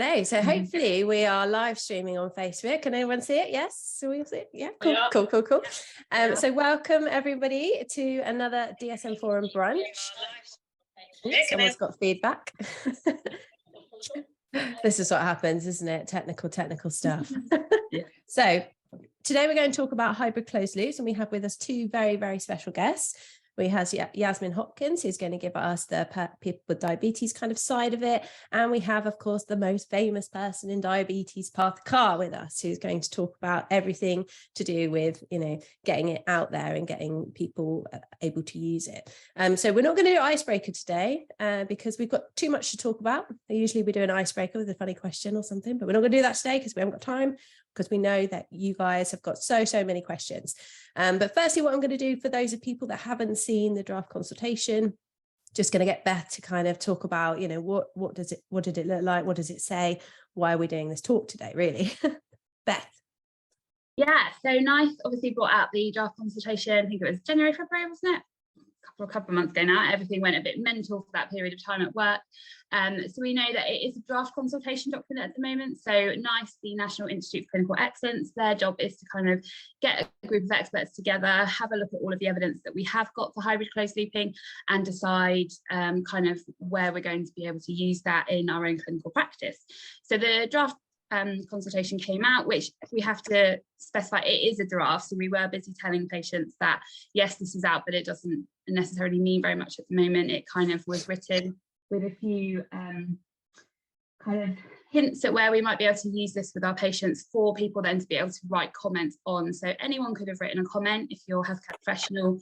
Hello. So hopefully we are live streaming on Facebook. Can anyone see it? Yes. So we see it? Yeah. Cool. Yeah. Cool. So welcome everybody to another DSN Forum brunch. Someone's got feedback. This is what happens, isn't it? Technical stuff. So today we're going to talk about hybrid closed loops, and we have with us two very, very special guests. We have Yasmin Hopkins, who's going to give us the people with diabetes kind of side of it. And we have, of course, the most famous person in diabetes, Partha, with us, who's going to talk about everything to do with, getting it out there and getting people able to use it. So we're not going to do icebreaker today because we've got too much to talk about. Usually we do an icebreaker with a funny question or something, but we're not going to do that today because we haven't got time, because we know that you guys have got so many questions. But firstly, what I'm going to do for those of people that haven't seen the draft consultation, just going to get Beth to kind of talk about, what did it look like? What does it say? Why are we doing this talk today, really? Beth. Yeah, so nice. Obviously brought out the draft consultation. I think it was January, February, wasn't it? A couple of months ago now. Everything went a bit mental for that period of time at work. So we know that it is a draft consultation document at the moment. So NICE, the National Institute for Clinical Excellence, their job is to kind of get a group of experts together, have a look at all of the evidence that we have got for hybrid closed looping, and decide kind of where we're going to be able to use that in our own clinical practice. So the draft consultation came out, which we have to specify it is a draft. So we were busy telling patients that yes, this is out, but it doesn't necessarily mean very much at the moment. It kind of was written with a few kind of hints at where we might be able to use this with our patients for people then to be able to write comments on. So anyone could have written a comment. If you're a healthcare professional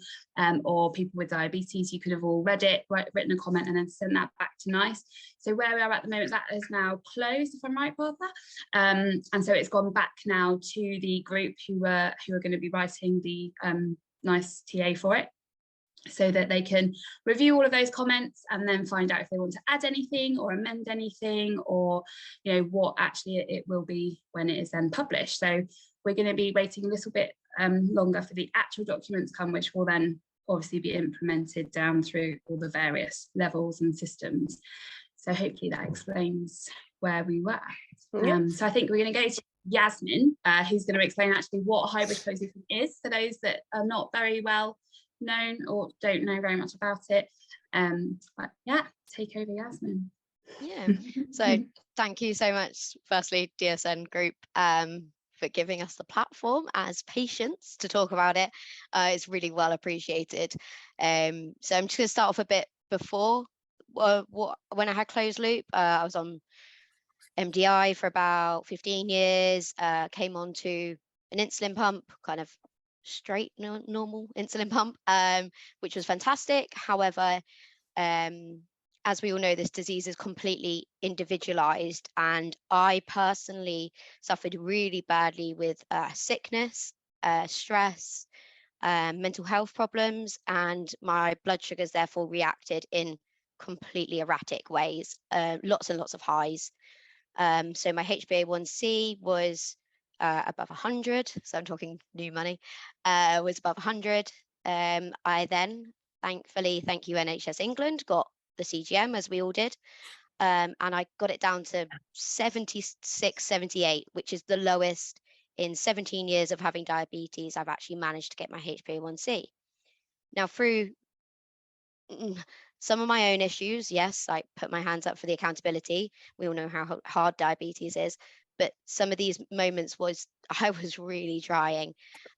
or people with diabetes, you could have all read it, written a comment, and then sent that back to NICE. So where we are at the moment, that is now closed, if I'm right, Partha. And so it's gone back now to the group who are going to be writing the NICE TA for it, so that they can review all of those comments and then find out if they want to add anything or amend anything, or what actually it will be when it is then published. So we're going to be waiting a little bit longer for the actual documents to come, which will then obviously be implemented down through all the various levels and systems. So hopefully that explains where we were. So I think we're going to go to Yasmin, who's going to explain actually what hybrid closed looping is for those that are not very well known or don't know very much about it. But yeah, take over, Yasmin. Yeah, so thank you so much, firstly, DSN Group, for giving us the platform as patients to talk about it. It's really well appreciated. So I'm just going to start off a bit before when I had closed loop. I was on MDI for about 15 years, came on to an insulin pump, kind of straight normal insulin pump, which was fantastic. However, as we all know, this disease is completely individualized, and I personally suffered really badly with sickness, stress, mental health problems, and my blood sugars therefore reacted in completely erratic ways, lots and lots of highs. So my HbA1c was above 100, so I'm talking new money, was above 100. I then, thankfully, thank you NHS England, got the CGM, as we all did, and I got it down to 76, 78, which is the lowest in 17 years of having diabetes. I've actually managed to get my HbA1c. Now, through some of my own issues, yes, I put my hands up for the accountability. We all know how hard diabetes is. But some of these moments I was really trying.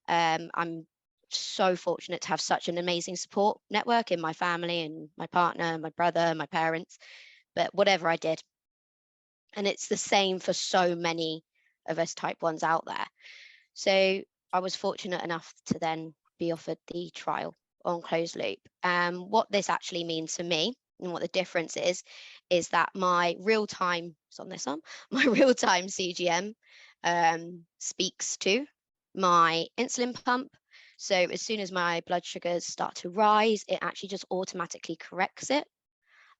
I'm so fortunate to have such an amazing support network in my family and my partner, my brother, my parents, but whatever I did. And it's the same for so many of us type 1s out there. So I was fortunate enough to then be offered the trial on closed loop. What this actually means for me, and what the difference is that my real-time, my real-time CGM speaks to my insulin pump. So as soon as my blood sugars start to rise, it actually just automatically corrects it.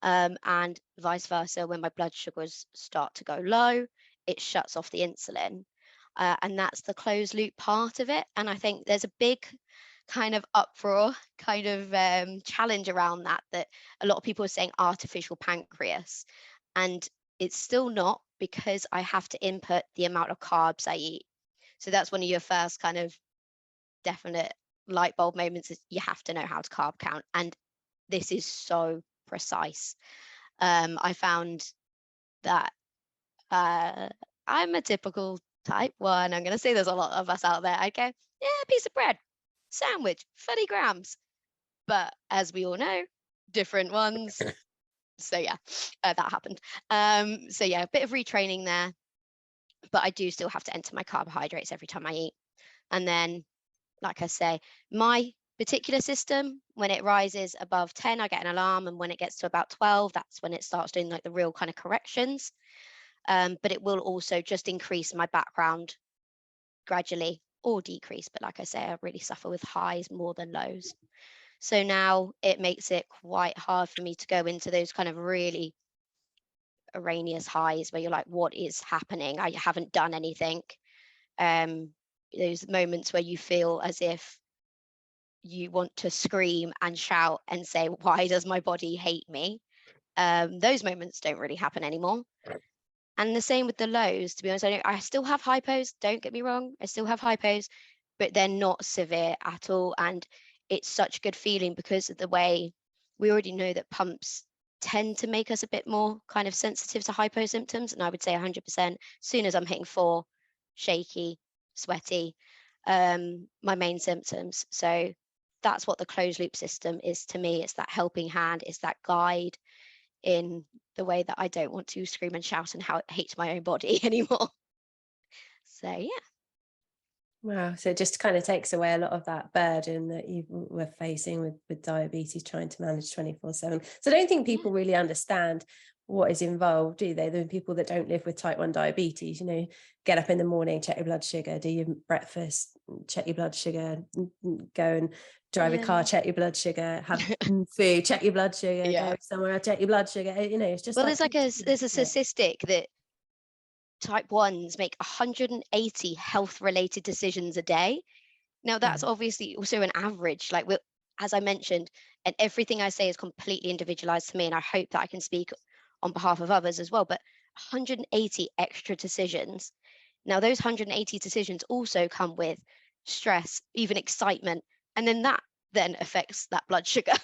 And vice versa, when my blood sugars start to go low, it shuts off the insulin. And that's the closed loop part of it. And I think there's a big kind of uproar, kind of challenge around that a lot of people are saying artificial pancreas. And it's still not, because I have to input the amount of carbs I eat. So that's one of your first kind of definite light bulb moments, is you have to know how to carb count. And this is so precise. I found that I'm a typical type 1. I'm going to say there's a lot of us out there. I go, yeah, piece of bread, sandwich, 30 grams. But as we all know, different ones. So yeah, that happened. So yeah, a bit of retraining there. But I do still have to enter my carbohydrates every time I eat. And then, like I say, my particular system, when it rises above 10, I get an alarm. And when it gets to about 12, that's when it starts doing like the real kind of corrections. But it will also just increase my background gradually, or decrease. But like I say, I really suffer with highs more than lows. So now it makes it quite hard for me to go into those kind of really erroneous highs where you're like, what is happening? I haven't done anything. Those moments where you feel as if you want to scream and shout and say, why does my body hate me? Those moments don't really happen anymore. And the same with the lows, to be honest. I still have hypos, don't get me wrong. I still have hypos, but they're not severe at all. And it's such a good feeling, because of the way we already know that pumps tend to make us a bit more kind of sensitive to hypo symptoms. And I would say 100%, as soon as I'm hitting 4, shaky, sweaty, my main symptoms. So that's what the closed loop system is to me. It's that helping hand, it's that guide in the way that I don't want to scream and shout and hate my own body anymore. So yeah. Wow. So it just kind of takes away a lot of that burden that you were facing with diabetes, trying to manage 24/7. So I don't think people really understand what is involved, do they? The people that don't live with type 1 diabetes, get up in the morning, check your blood sugar, do your breakfast, check your blood sugar, go and drive a car, check your blood sugar, have food, check your blood sugar, go somewhere, check your blood sugar. It's just, well, there's a statistic that type 1s make 180 health related decisions a day. Now that's obviously also an average, like as I mentioned, and everything I say is completely individualized to me, and I hope that I can speak on behalf of others as well, but 180 extra decisions. Now those 180 decisions also come with stress, even excitement, and then that then affects that blood sugar.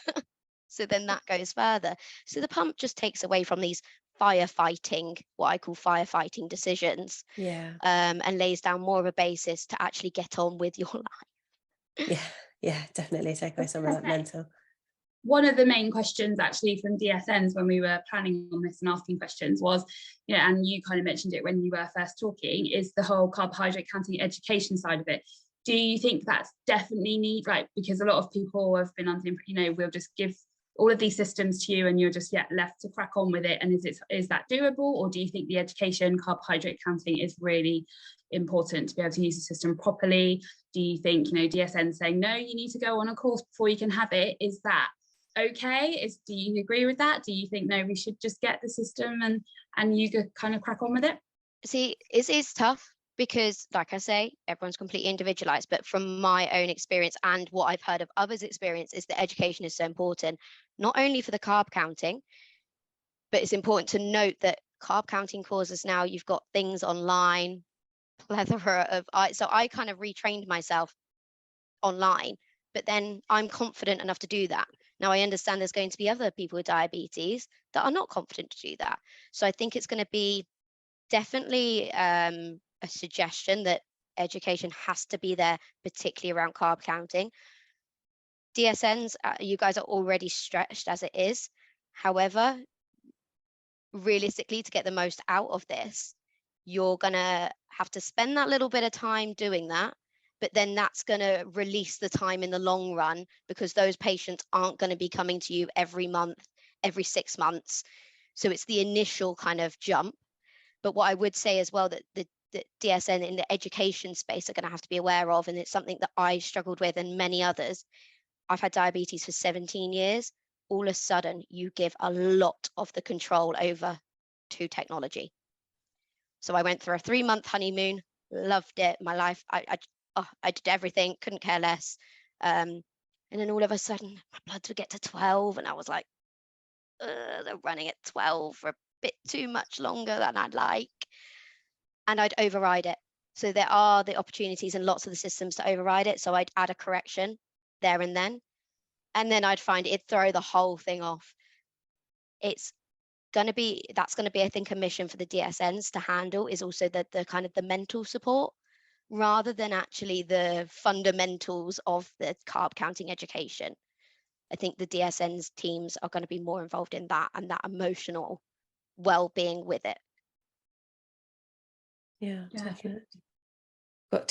So then that goes further. So the pump just takes away from these firefighting, what I call firefighting decisions, and lays down more of a basis to actually get on with your life. Yeah, definitely take away some of that mental. One of the main questions actually from DSNs when we were planning on this and asking questions was, and you kind of mentioned it when you were first talking, is the whole carbohydrate counting education side of it. Do you think that's definitely need, because a lot of people have been under, we'll just give all of these systems to you and you're just left to crack on with it, and is that doable? Or do you think the education, carbohydrate counting is really important to be able to use the system properly? Do you think, DSN saying, no, you need to go on a course before you can have it, is that okay? Do you agree with that? Do you think, no, we should just get the system and you could kind of crack on with it? See, it is tough, because like I say, everyone's completely individualized, but from my own experience and what I've heard of others' experience is that education is so important, not only for the carb counting, but it's important to note that carb counting courses now, you've got things online, plethora of, so I kind of retrained myself online, but then I'm confident enough to do that. Now I understand there's going to be other people with diabetes that are not confident to do that. So I think it's going to be definitely a suggestion that education has to be there, particularly around carb counting. DSNs, you guys are already stretched as it is. However, realistically, to get the most out of this, you're going to have to spend that little bit of time doing that, but then that's going to release the time in the long run, because those patients aren't going to be coming to you every month, every 6 months. So it's the initial kind of jump. But what I would say as well, that the DSN in the education space are going to have to be aware of, and it's something that I struggled with and many others. I've had diabetes for 17 years. All of a sudden, you give a lot of the control over to technology. So I went through a 3-month honeymoon, loved it, my life. I did everything, couldn't care less. And then all of a sudden, my bloods would get to 12, and I was like, they're running at 12 for bit too much longer than I'd like, and I'd override it. So there are the opportunities in lots of the systems to override it. So I'd add a correction there and then I'd find it'd throw the whole thing off. That's going to be, I think, a mission for the DSNs to handle, is also the kind of the mental support, rather than actually the fundamentals of the carb counting education. I think the DSN's teams are going to be more involved in that and that emotional well-being with it. Yeah, definitely. Got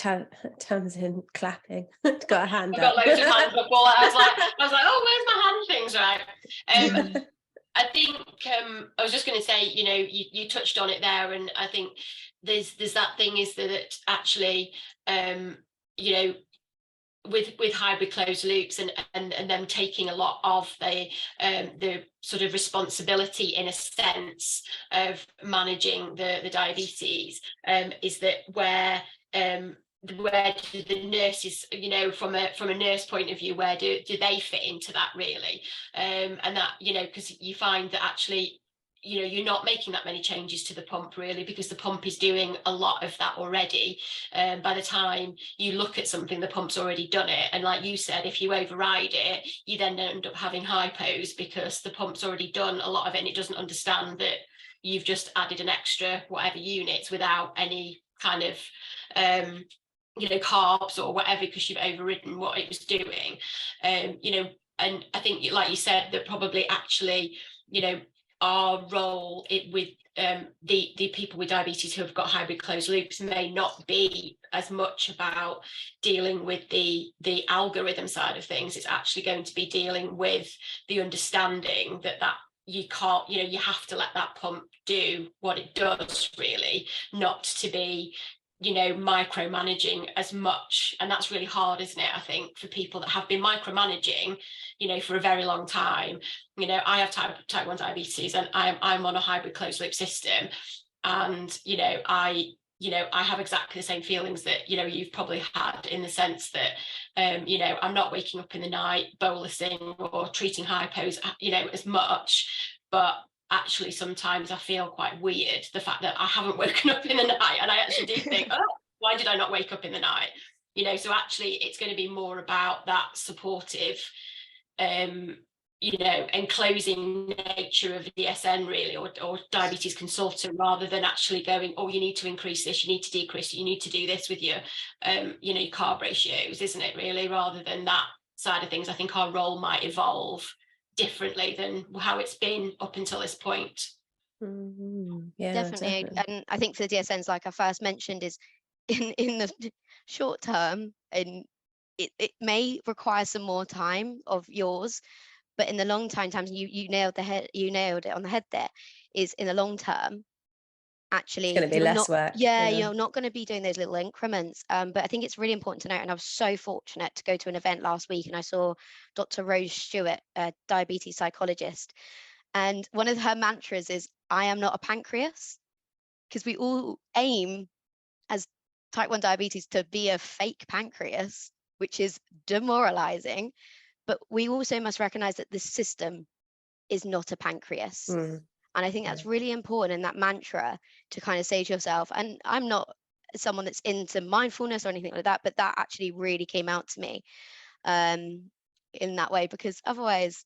Tamsin clapping. Got a hand I've up. got loads of hands up. I was like, oh, where's my hand things? Right. I think I was just going to say, you touched on it there, and I think there's that thing is that actually, with hybrid closed loops and them taking a lot of the sort of responsibility, in a sense, of managing the diabetes, is that where do the nurses, from a nurse point of view, where do they fit into that, really? And that, because you find that actually, you're not making that many changes to the pump, really, because the pump is doing a lot of that already. By the time you look at something, the pump's already done it. And like you said, if you override it, you then end up having hypos, because the pump's already done a lot of it, and it doesn't understand that you've just added an extra whatever units without any kind of carbs or whatever, because you've overridden what it was doing. And I think, like you said, that probably actually, our role with the people with diabetes who have got hybrid closed loops may not be as much about dealing with the algorithm side of things. It's actually going to be dealing with the understanding that you can't, you have to let that pump do what it does, really, not to be micromanaging as much. And that's really hard, isn't it? I think for people that have been micromanaging for a very long time. I have type 1 diabetes, and I'm on a hybrid closed loop system, and I have exactly the same feelings that you've probably had, in the sense that I'm not waking up in the night bolusing or treating hypos as much, but actually sometimes I feel quite weird, the fact that I haven't woken up in the night, and I actually do think, oh, why did I not wake up in the night? So actually it's going to be more about that supportive enclosing nature of DSN, really, or diabetes consultant, rather than actually going, oh, you need to increase this, you need to decrease it, you need to do this with your your carb ratios, isn't it, really? Rather than that side of things, I think our role might evolve differently than how it's been up until this point. Yeah, definitely. And I think for the DSNs, like I first mentioned, is in the short term, and it may require some more time of yours, but in the long time, you nailed it on the head there, is in the long term, actually it's going to be less work. Yeah, you're not going to be doing those little increments. But I think it's really important to note, and I was so fortunate to go to an event last week, and I saw Dr. Rose Stewart, a diabetes psychologist, and one of her mantras is, I am not a pancreas, because we all aim as type 1 diabetes to be a fake pancreas, which is demoralizing. But we also must recognize that the system is not a pancreas. And I think that's really important in that mantra, to kind of say to yourself, and I'm not someone that's into mindfulness or anything like that, but that actually really came out to me in that way, because otherwise,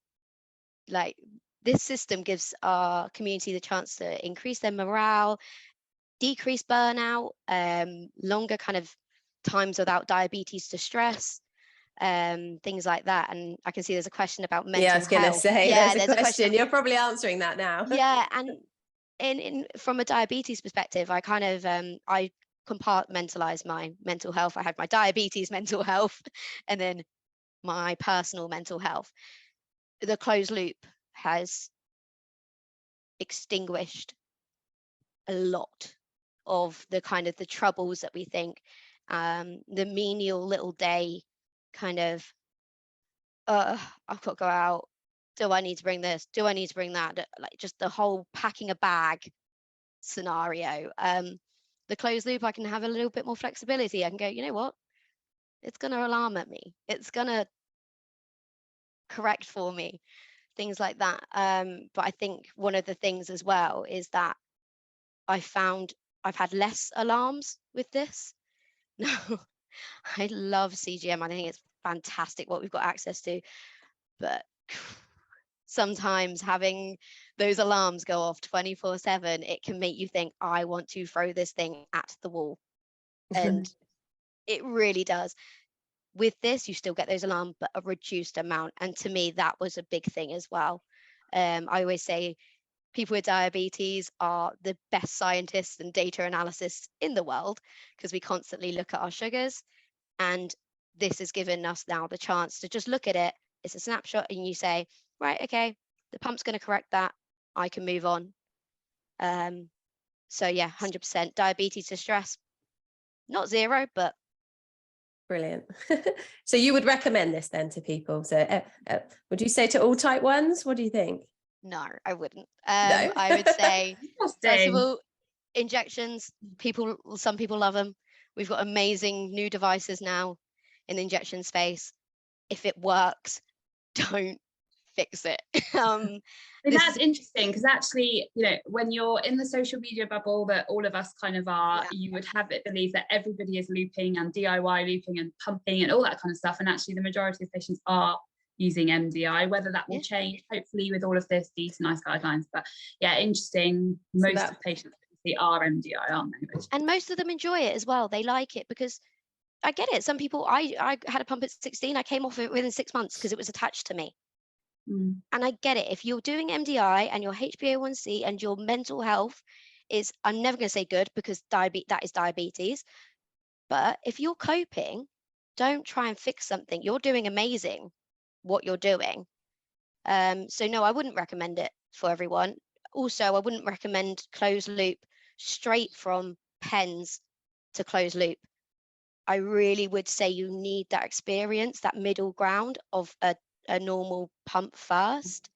like, this system gives our community the chance to increase their morale, decrease burnout, longer kind of times without diabetes to stress, things like that. And I can see there's a question about mental health. I was going to say, there's a question. You're probably answering that now. Yeah, and in from a diabetes perspective, I kind of I compartmentalize my mental health. I had my diabetes mental health, and then my personal mental health. The closed loop has extinguished a lot of the kind of the troubles that we think, the menial little day kind of, I've got to go out, do I need to bring this, do I need to bring that, like just the whole packing a bag scenario. The closed loop, I can have a little bit more flexibility. I can go, you know what, it's going to alarm at me, it's going to correct for me things like that. But I think one of the things as well is that I found I've had less alarms with this. No, I love CGM. I think it's fantastic what we've got access to, but sometimes having those alarms go off 24/7, it can make you think, I want to throw this thing at the wall. And it really does. With this, you still get those alarms, but a reduced amount. And to me, that was a big thing as well. I always say people with diabetes are the best scientists and data analysts in the world, because we constantly look at our sugars. And this has given us now the chance to just look at it. It's a snapshot, and you say, right, okay, the pump's going to correct that. I can move on. So yeah, 100% diabetes distress, not zero, but brilliant. So you would recommend this then to people? So would you say to all type 1s? What do you think? no, I wouldn't. No. I would say, first of Interesting. all, injections, some people love them. We've got amazing new devices now in the injection space. If it works, don't fix it. That's interesting, because actually, you know, when you're in the social media bubble that all of us kind of are, you would have it believe that everybody is looping and DIY looping and pumping and all that kind of stuff. And actually the majority of patients are using MDI, whether that will change hopefully with all of this, these nice guidelines. But yeah, interesting. Most of patients are MDI, aren't they? And most of them enjoy it as well. They like it, because I get it. Some people, I had a pump at 16. I came off it within 6 months because it was attached to me. And I get it. If you're doing MDI and your HbA1c and your mental health is, I'm never going to say good, because that is diabetes. But if you're coping, don't try and fix something. You're doing amazing what you're doing. So no, I wouldn't recommend it for everyone. Also, I wouldn't recommend closed loop straight from pens to closed loop. I really would say you need that experience, that middle ground of a normal pump first.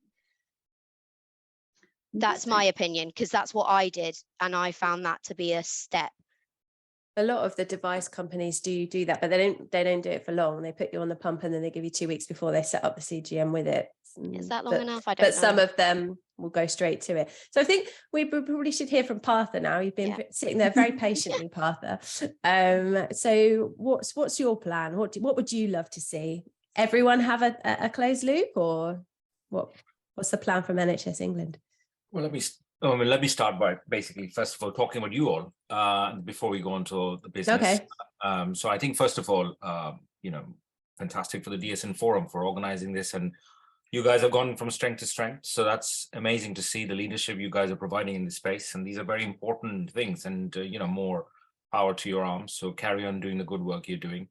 That's my opinion, because that's what I did, and I found that to be a step. A lot of the device companies do that, but they don't do it for long. They put you on the pump and then they give you 2 weeks before they set up the CGM with it. Is that long enough? I don't know. But some of them will go straight to it. So I think we probably should hear from Partha now. You've been sitting there very patiently, Partha. So what's your plan? What would you love to see? Everyone have a closed loop, or what's the plan from NHS England? Well, let me start by basically, first of all, talking about you all before we go on to the business. Okay. So I think, first of all, fantastic for the DSN Forum for organizing this, and you guys have gone from strength to strength. So that's amazing to see the leadership you guys are providing in this space. And these are very important things, and, more power to your arms. So carry on doing the good work you're doing.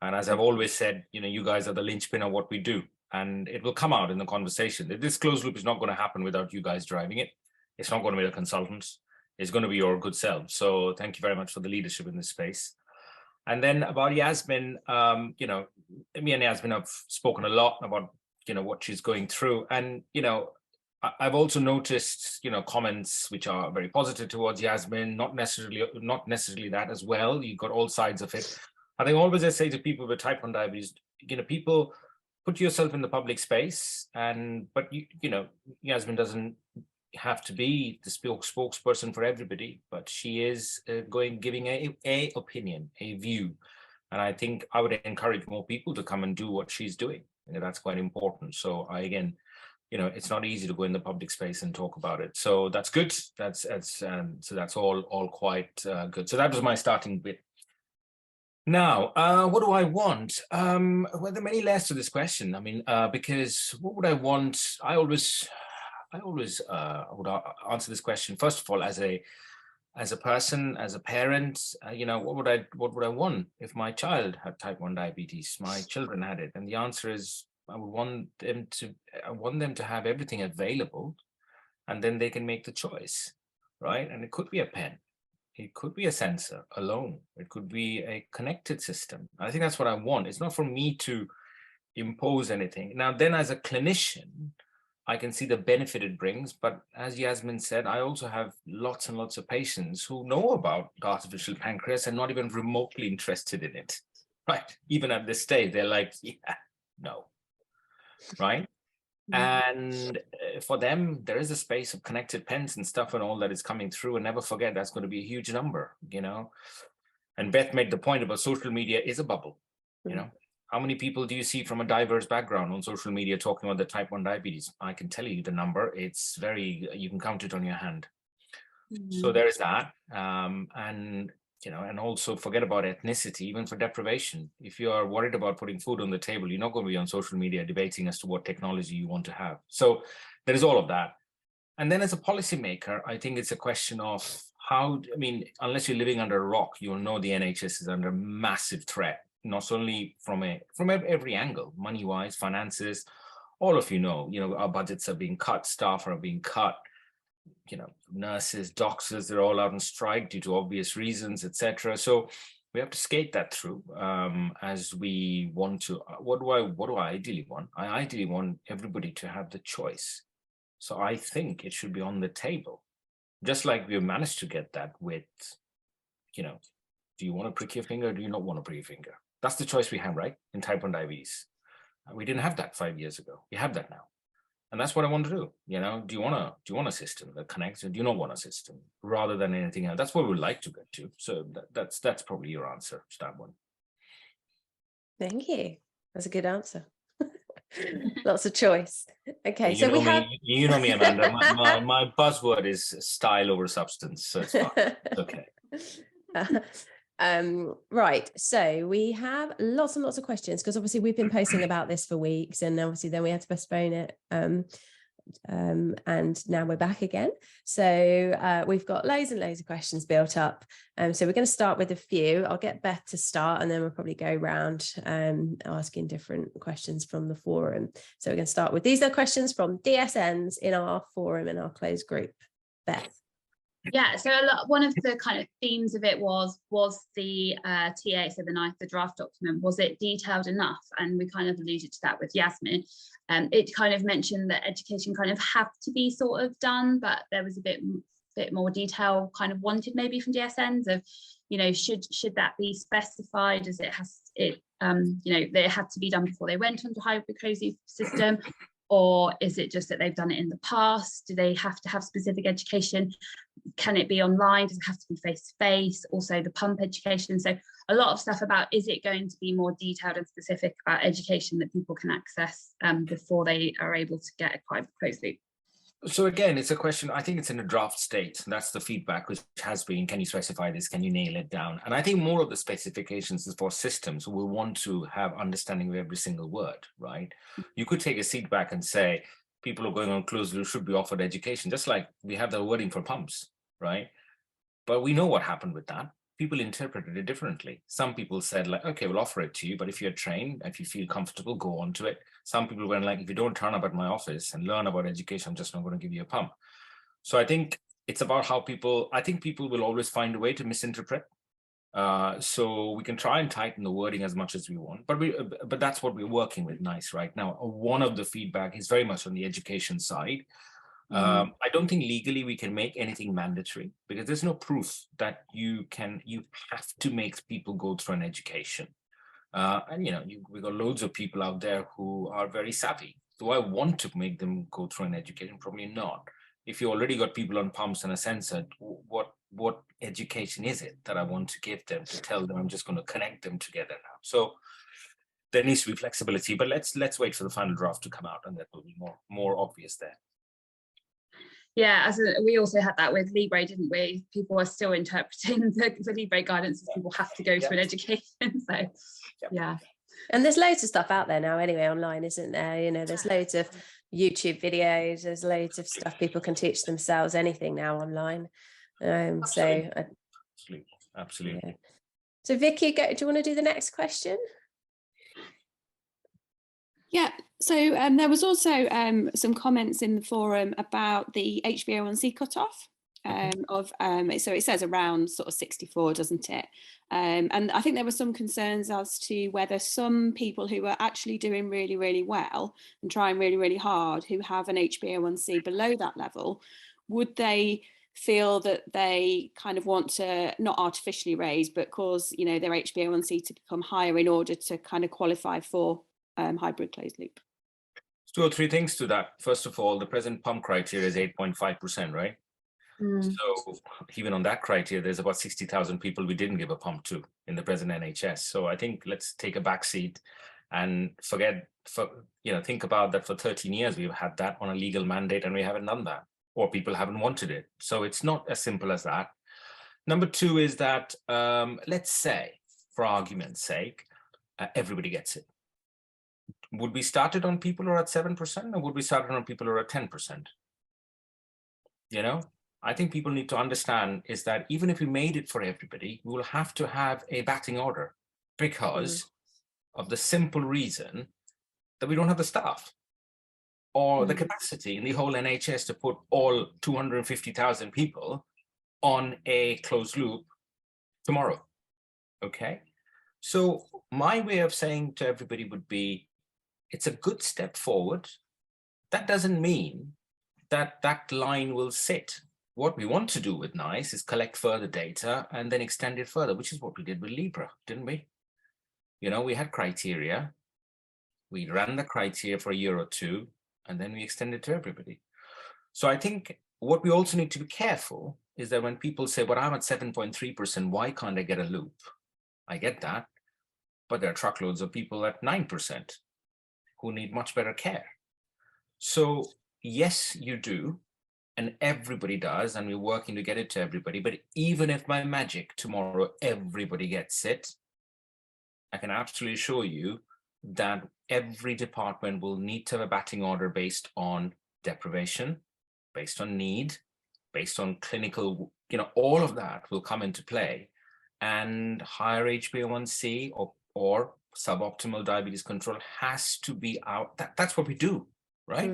And as I've always said, you guys are the linchpin of what we do, and it will come out in the conversation. This closed loop is not going to happen without you guys driving it. It's not going to be the consultants. It's going to be your good self. So thank you very much for the leadership in this space. And then about Yasmin, me and Yasmin have spoken a lot about, what she's going through. And, I've also noticed, comments which are very positive towards Yasmin, not necessarily that as well. You've got all sides of it. I think always I say to people with type 1 diabetes, people put yourself in the public space, but Yasmin doesn't have to be the spokesperson for everybody, but she is giving a opinion, a view. And I think I would encourage more people to come and do what she's doing. That's quite important. So it's not easy to go in the public space and talk about it. So that's good. So that's all quite good. So that was my starting bit. Now, what do I want? Well, there are many layers to this question. I mean, because what would I want? I always would answer this question, first of all, as a person, as a parent. What would I want if my child had type 1 diabetes, my children had it? And the answer is, I want them to have everything available, and then they can make the choice, right? And it could be a pen. It could be a sensor alone. It could be a connected system. I think that's what I want. It's not for me to impose anything. Now, then as a clinician, I can see the benefit it brings. But as Yasmin said, I also have lots and lots of patients who know about artificial pancreas and not even remotely interested in it, right? Even at this stage, they're like, yeah, no, right? And for them, there is a space of connected pens and stuff and all that is coming through. And never forget, that's going to be a huge number, you know. And Beth made the point about social media is a bubble, you know. How many people do you see from a diverse background on social media talking about the type 1 diabetes? I can tell you the number. It's very, you can count it on your hand. So there is that. And, you know, and also forget about ethnicity, even for deprivation. If you are worried about putting food on the table, you're not going to be on social media debating as to what technology you want to have. So there is all of that. And then as a policymaker, I think it's a question of how, I mean, unless you're living under a rock, you'll know the NHS is under massive threat, not only from every angle, money-wise, finances, all of you know, our budgets are being cut, staff are being cut, you know, nurses, doctors, they're all out on strike due to obvious reasons, etc. So we have to skate that through as we want to. What do I ideally want? I ideally want everybody to have the choice. So I think it should be on the table, just like we've managed to get that with, you know, do you want to prick your finger or do you not want to prick your finger? That's the choice we have, right? In type 1 diabetes. We didn't have that 5 years ago. We have that now. And that's what I want to do. You know, do you want a system that connects, or do you not want a system rather than anything else? That's what we'd like to get to. So that's probably your answer to that one. Thank you. That's a good answer. Lots of choice. Okay, you know me, Amanda. my buzzword is style over substance. So it's fine. It's okay. Right, so we have lots and lots of questions, because obviously we've been posting about this for weeks, and obviously then we had to postpone it, and now we're back again. So we've got loads and loads of questions built up, so we're going to start with a few. I'll get Beth to start, and then we'll probably go around asking different questions from the forum. So we're going to start with, these are questions from DSNs in our forum, in our closed group. Beth. Yeah, so one of the kind of themes of it was the TA, so the draft document, was it detailed enough? And we kind of alluded to that with Yasmin. It kind of mentioned that education kind of had to be sort of done, but there was a bit more detail kind of wanted maybe from DSNs of, you know, should that be specified as it has, you know, that it had to be done before they went onto hybrid closed loop system? Or is it just that they've done it in the past? Do they have to have specific education? Can it be online? Does it have to be face-to-face? Also the pump education. So a lot of stuff about, is it going to be more detailed and specific about education that people can access before they are able to get a private closed loop? So again, it's a question, I think it's in a draft state. That's the feedback, which has been, can you specify this? Can you nail it down? And I think more of the specifications is for systems who will want to have understanding of every single word, right? You could take a seat back and say, people who are going on closed loop should be offered education, just like we have the wording for pumps, right? But we know what happened with that. People interpreted it differently. Some people said like, okay, we'll offer it to you, but if you're trained, if you feel comfortable, go on to it. Some people went like, if you don't turn up at my office and learn about education, I'm just not going to give you a pump. So I think it's about how I think people will always find a way to misinterpret. So we can try and tighten the wording as much as we want, but that's what we're working with NICE right now. One of the feedback is very much on the education side. I don't think legally we can make anything mandatory, because there's no proof that you have to make people go through an education. And you know, we got loads of people out there who are very savvy. Do I want to make them go through an education? Probably not. If you already got people on pumps and a sensor, what education is it that I want to give them to tell them I'm just going to connect them together now? So there needs to be flexibility, but let's wait for the final draft to come out, and that will be more obvious there. Yeah, we also had that with Libre, didn't we? People are still interpreting the Libre guidance as people have to go to an education. So, yeah. And there's loads of stuff out there now anyway online, isn't there? You know, there's loads of YouTube videos, there's loads of stuff people can teach themselves, anything now online. Absolutely. Absolutely. Yeah. So Vicky, do you want to do the next question? Yeah, so there was also some comments in the forum about the HbA1c cutoff so it says around sort of 64, doesn't it? And I think there were some concerns as to whether some people who are actually doing really, really well and trying really, really hard, who have an HbA1c below that level, would they feel that they kind of want to not artificially raise, but cause, you know, their HbA1c to become higher in order to kind of qualify for hybrid closed loop? Two or three things to that. First of all, the present pump criteria is 8.5%, right? So even on that criteria, there's about 60,000 people we didn't give a pump to in the present NHS. So I think let's take a back seat and think about that. For 13 years, we've had that on a legal mandate and we haven't done that, or people haven't wanted it. So it's not as simple as that. Number two is that, let's say, for argument's sake, everybody gets it. Would we start it on people who are at 7%, or would we start it on people who are at 10%? I think people need to understand is that even if we made it for everybody, we will have to have a batting order because of the simple reason that we don't have the staff or the capacity in the whole NHS to put all 250,000 people on a closed loop tomorrow. Okay. So my way of saying to everybody would be, it's a good step forward. That doesn't mean that that line will sit. What we want to do with NICE is collect further data and then extend it further, which is what we did with Libra, didn't we? We had criteria. We ran the criteria for a year or two, and then we extended to everybody. So I think what we also need to be careful is that when people say, but I'm at 7.3%, why can't I get a loop? I get that, but there are truckloads of people at 9% who need much better care. So yes, you do. And everybody does, and we're working to get it to everybody. But even if by magic tomorrow everybody gets it, I can absolutely assure you that every department will need to have a batting order based on deprivation, based on need, based on clinical, all of that will come into play. And higher HbA1c or suboptimal diabetes control has to be out. That's what we do, right?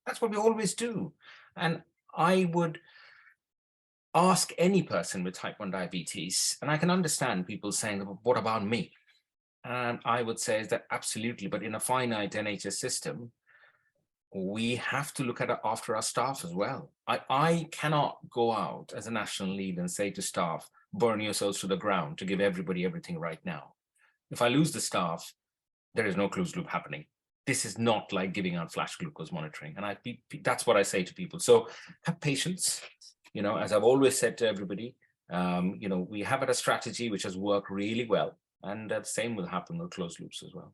That's what we always do. And I would ask any person with type 1 diabetes, and I can understand people saying, what about me? And I would say is that absolutely, but in a finite NHS system, we have to look at after our staff as well. I cannot go out as a national lead and say to staff, burn yourselves to the ground to give everybody everything right now. If I lose the staff, there is no closed loop happening. This is not like giving out flash glucose monitoring. And that's what I say to people. So have patience. As I've always said to everybody, we have a strategy which has worked really well. And the same will happen with closed loops as well.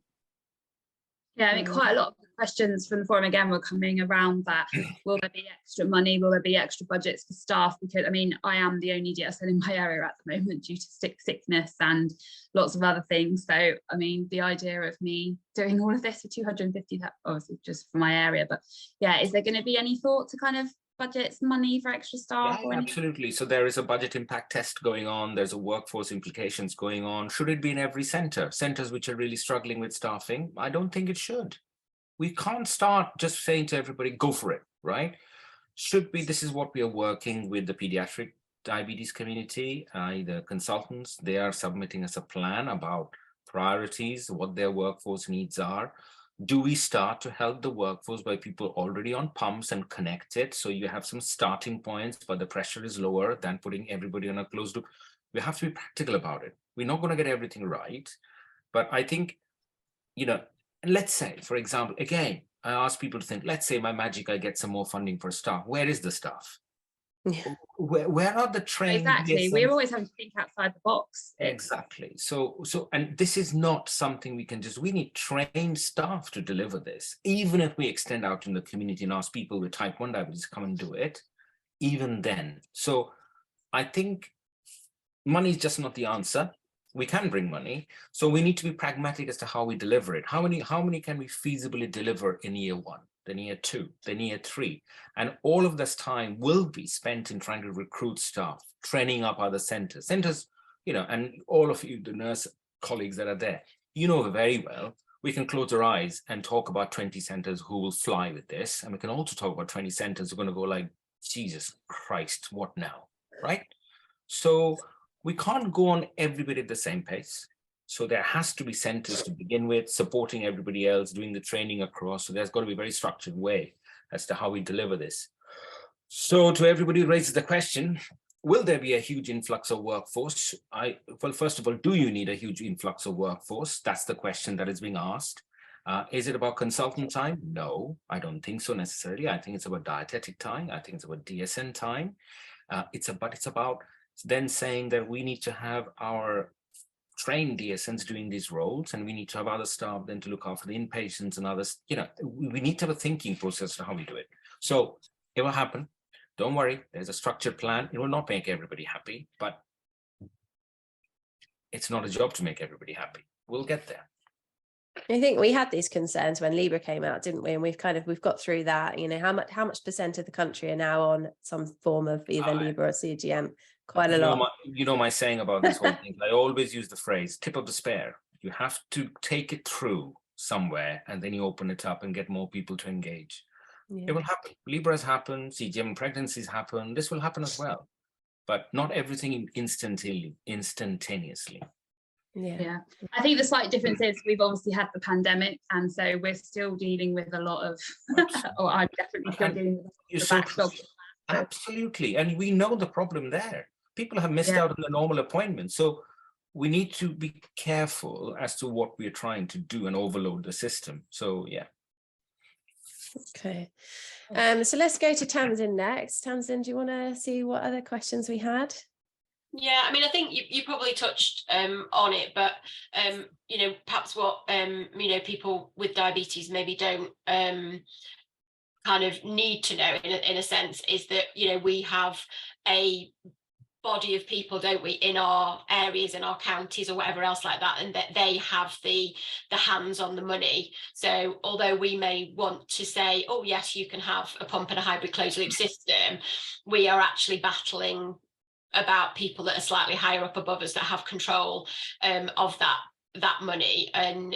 Yeah, I mean, quite a lot of the questions from the forum again were coming around that. Will there be extra money? Will there be extra budgets for staff? Because, I mean, I am the only DSN in my area at the moment due to sickness and lots of other things. So, I mean, the idea of me doing all of this for 250, obviously just for my area. But yeah, is there going to be any thought to kind of budgets, money for extra staff? Yeah, absolutely. So there is a budget impact test going on. There's a workforce implications going on. Should it be in every center? Centers which are really struggling with staffing? I don't think it should. We can't start just saying to everybody, go for it, right? Should be, this is what we are working with the pediatric diabetes community, the consultants. They are submitting us a plan about priorities, what their workforce needs are. Do we start to help the workforce by people already on pumps and connect it? So you have some starting points, but the pressure is lower than putting everybody on a closed loop. We have to be practical about it. We're not going to get everything right. But I think, let's say, for example, again, I ask people to think, let's say I get some more funding for staff. Where is the staff? Yeah. Where are the trained? Exactly. We're always having to think outside the box. Exactly. So, and this is not something we can we need trained staff to deliver this. Even if we extend out in the community and ask people with type 1 diabetes to come and do it, even then. So I think money is just not the answer. We can bring money. So we need to be pragmatic as to how we deliver it. How many can we feasibly deliver in year 1? Then year 2, then year 3. And all of this time will be spent in trying to recruit staff, training up other centers, and all of you, the nurse colleagues that are there, very well, we can close our eyes and talk about 20 centers who will fly with this. And we can also talk about 20 centers who are going to go like, Jesus Christ, what now, right? So we can't go on everybody at the same pace. So there has to be centers to begin with, supporting everybody else, doing the training across. So there's got to be a very structured way as to how we deliver this. So to everybody who raises the question, will there be a huge influx of workforce? Well, first of all, do you need a huge influx of workforce? That's the question that is being asked. Is it about consultant time? No, I don't think so necessarily. I think it's about dietetic time. I think it's about DSN time. It's about then saying that we need to have our trained DSNs doing these roles, and we need to have other staff then to look after the inpatients and others. You know, we need to have a thinking process on how we do it. So it will happen. Don't worry, there's a structured plan. It will not make everybody happy, but it's not a job to make everybody happy. We'll get there. I think we had these concerns when Libra came out, didn't we? And we've got through that. You know, how much percent of the country are now on some form of either Libra or CGM? Quite a lot. You know my saying about this whole thing. I always use the phrase tip of the spear. You have to take it through somewhere, and then you open it up and get more people to engage. Yeah. It will happen. Libras happen, CGM pregnancies happen. This will happen as well, but not everything instantaneously. Yeah. I think the slight difference is we've obviously had the pandemic, and so we're still dealing with a lot of, or I'm definitely still dealing with the backlog. Absolutely, and we know the problem there. People have missed out on the normal appointments, so we need to be careful as to what we're trying to do and overload the system. So yeah. Okay, so let's go to Tamsin next. Tamsin, do you want to see what other questions we had? Yeah, I mean, I think you probably touched on it, but you know, perhaps what you know, people with diabetes maybe don't kind of need to know in a sense is that, you know, we have a body of people, don't we, in our areas, in our counties or whatever else like that, and that they have the hands on the money. So although we may want to say, oh yes, you can have a pump and a hybrid closed loop system, we are actually battling about people that are slightly higher up above us that have control of that money, and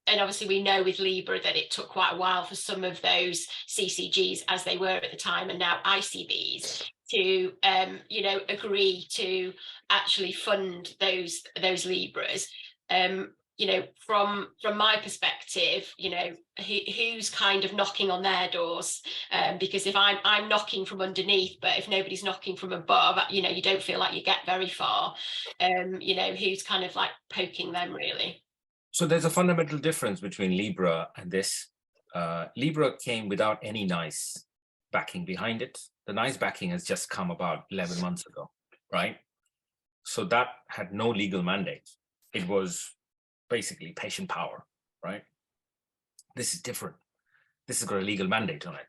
obviously we know with Libra that it took quite a while for some of those CCGs, as they were at the time, and now ICBs, to you know, agree to actually fund those Libras. You know, from my perspective, you know, who's kind of knocking on their doors, because if I'm knocking from underneath, but if nobody's knocking from above, you know, you don't feel like you get very far. You know, who's kind of like poking them, really. So there's a fundamental difference between Libra and this. Libra came without any NICE backing behind it. The NICE backing has just come about 11 months ago, right? So that had no legal mandate. It was basically patient power, right? This is different. This has got a legal mandate on it.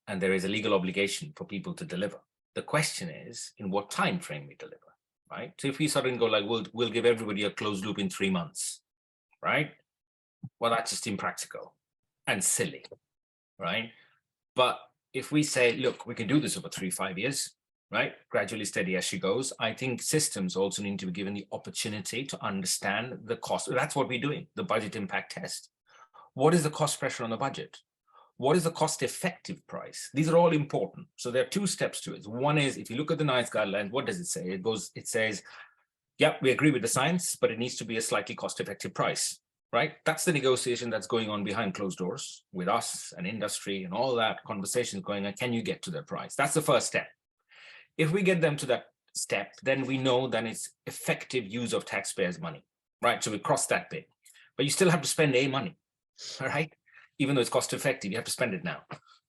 And there is a legal obligation for people to deliver. The question is in what time frame we deliver, right? So if we suddenly go like, we'll give everybody a closed loop in 3 months, right? Well, that's just impractical and silly, right? But if we say, look, we can do this over 3-5 years, right? Gradually steady as she goes. I think systems also need to be given the opportunity to understand the cost. That's what we're doing, the budget impact test. What is the cost pressure on the budget? What is the cost effective price? These are all important. So there are 2 steps to it. One is, if you look at the NICE guidelines, what does it say? It says, yeah, we agree with the science, but it needs to be a slightly cost effective price, right? That's the negotiation that's going on behind closed doors with us and industry and all that conversation going on. Can you get to that price? That's the first step. If we get them to that step, then we know that it's effective use of taxpayers' money, right? So we cross that bit, but you still have to spend money, all right? Even though it's cost effective, you have to spend it now.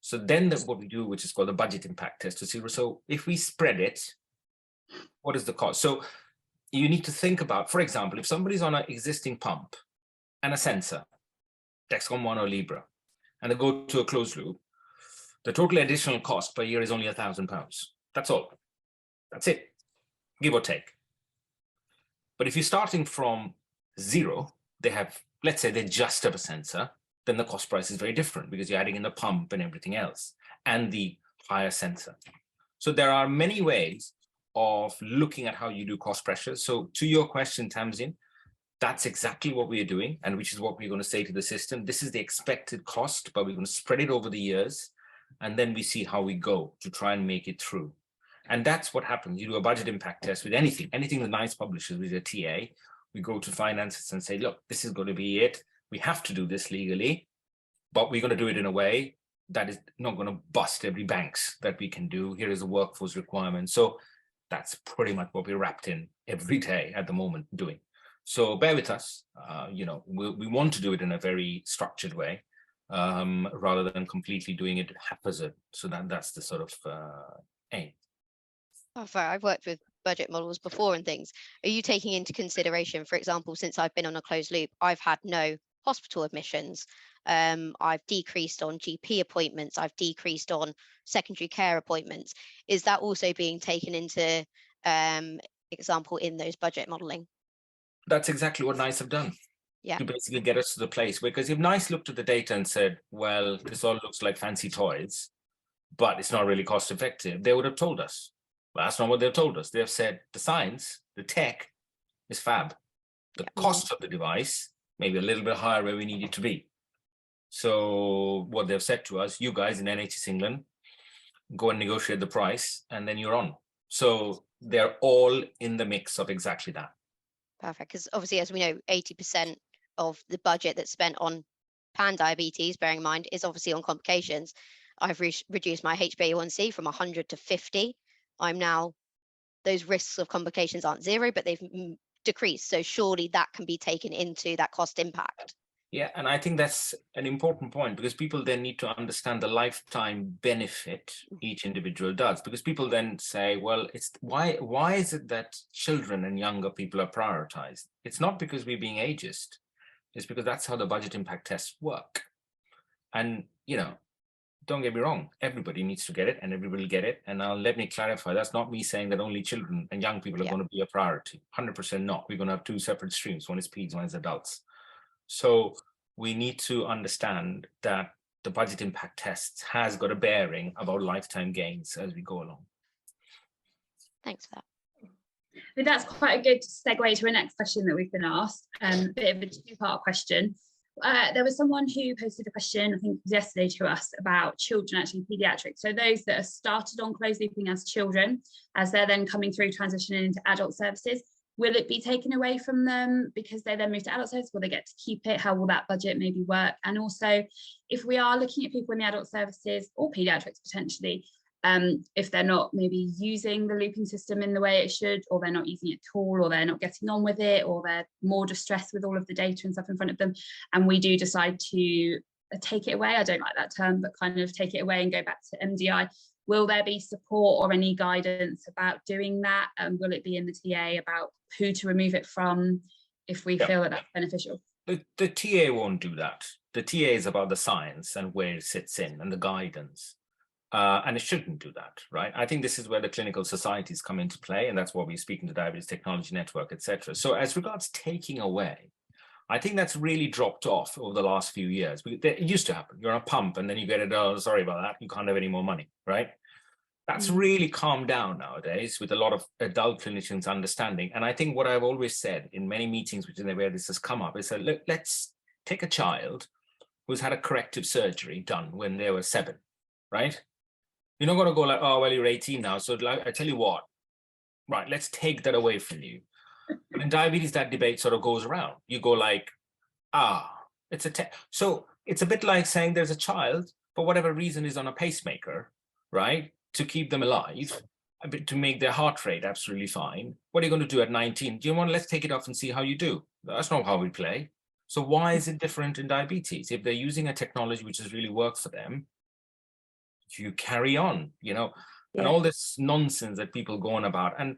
So then what we do, which is called the budget impact test to see, so if we spread it, what is the cost? So you need to think about, for example, if somebody's on an existing pump and a sensor, Dexcom One or Libra, and they go to a closed loop, the total additional cost per year is only £1,000. That's all. That's it, give or take. But if you're starting from zero, they have, let's say they just have a sensor, then the cost price is very different because you're adding in the pump and everything else and the higher sensor. So there are many ways of looking at how you do cost pressure. So to your question, Tamsin, that's exactly what we are doing, and which is what we're going to say to the system. This is the expected cost, but we're going to spread it over the years, and then we see how we go to try and make it through. And that's what happens. You do a budget impact test with anything the NICE publishes with a TA. We go to finances and say, look, this is going to be it. We have to do this legally, but we're going to do it in a way that is not going to bust every banks that we can do. Here is a workforce requirement. So that's pretty much what we're wrapped in every day at the moment doing. So bear with us. You know, we want to do it in a very structured way, rather than completely doing it haphazard. So that's the sort of aim. I've worked with budget models before and things. Are you taking into consideration, for example, since I've been on a closed loop, I've had no hospital admissions. I've decreased on GP appointments. I've decreased on secondary care appointments. Is that also being taken into example in those budget modeling? That's exactly what NICE have done. Yeah. To basically get us to the place, because if NICE looked at the data and said, well, this all looks like fancy toys, but it's not really cost effective, they would have told us. But that's not what they've told us. They've said the science, the tech is fab. The cost of the device maybe a little bit higher where we need it to be. So what they've said to us, you guys in NHS England, go and negotiate the price and then you're on. So they're all in the mix of exactly that. Perfect, because obviously, as we know, 80% of the budget that's spent on pan diabetes, bearing in mind, is obviously on complications. I've reduced my HbA1c from 100 to 50. I'm now, those risks of complications aren't zero, but they've decreased. So surely that can be taken into that cost impact. Yeah, and I think that's an important point, because people then need to understand the lifetime benefit each individual does, because people then say, well, it's why is it that children and younger people are prioritized? It's not because we're being ageist. It's because that's how the budget impact tests work. And, you know, don't get me wrong, everybody needs to get it and everybody will get it. And now let me clarify, that's not me saying that only children and young people are going to be a priority. 100% not. We're going to have two separate streams. One is peds, one is adults. So we need to understand that the budget impact test has got a bearing about lifetime gains as we go along. Thanks for that. I think that's quite a good segue to a next question that we've been asked, a bit of a two-part question. There was someone who posted a question, I think it was yesterday, to us about children, actually paediatrics. So those that are started on closed looping as children, as they're then coming through transitioning into adult services, will it be taken away from them because they then move to adult service? Will they get to keep it? How will that budget maybe work? And also, if we are looking at people in the adult services or paediatrics potentially, if they're not maybe using the looping system in the way it should, or they're not using it at all, or they're not getting on with it, or they're more distressed with all of the data and stuff in front of them, and we do decide to take it away, I don't like that term, but kind of take it away and go back to MDI, will there be support or any guidance about doing that? Will it be in the TA about who to remove it from if we feel that that's beneficial? The TA won't do that. The TA is about the science and where it sits in and the guidance. And it shouldn't do that, right? I think this is where the clinical societies come into play, and that's what we're speaking to Diabetes Technology Network, etc. So as regards taking away, I think that's really dropped off over the last few years. It used to happen. You're on a pump and then you get it, oh, sorry about that, you can't have any more money, right? That's really calmed down nowadays with a lot of adult clinicians understanding. And I think what I've always said in many meetings where this has come up is that, look, let's take a child who's had a corrective surgery done when they were 7, right? You're not going to go like, oh, well, you're 18 now. So I tell you what, right, let's take that away from you. But in diabetes, that debate sort of goes around. You go like, it's so it's a bit like saying there's a child, for whatever reason, is on a pacemaker, right? To keep them alive, to make their heart rate absolutely fine. What are you going to do at 19? Do you want, let's take it off and see how you do? That's not how we play. So why is it different in diabetes? If they're using a technology which has really worked for them, you carry on, you know, and all this nonsense that people go on about. And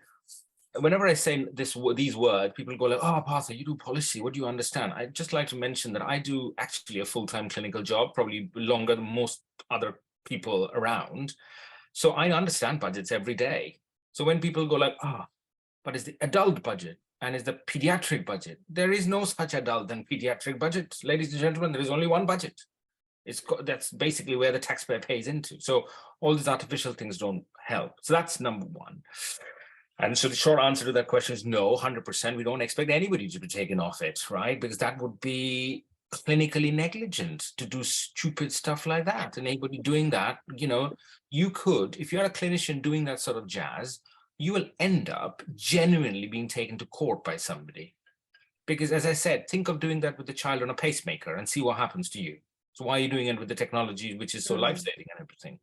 whenever I say these words, people go like, oh, Partha, you do policy. What do you understand? I'd just like to mention that I do actually a full-time clinical job, probably longer than most other people around. So I understand budgets every day. So when people go like, but is the adult budget and is the pediatric budget? There is no such adult and pediatric budget. Ladies and gentlemen, there is only one budget. That's basically where the taxpayer pays into. So all these artificial things don't help. So that's number one. And so the short answer to that question is no, 100%. We don't expect anybody to be taken off it, right? Because that would be clinically negligent to do stupid stuff like that. And anybody doing that, you know, you could, if you're a clinician doing that sort of jazz, you will end up genuinely being taken to court by somebody. Because as I said, think of doing that with the child on a pacemaker and see what happens to you. So why are you doing it with the technology, which is so life-saving and everything?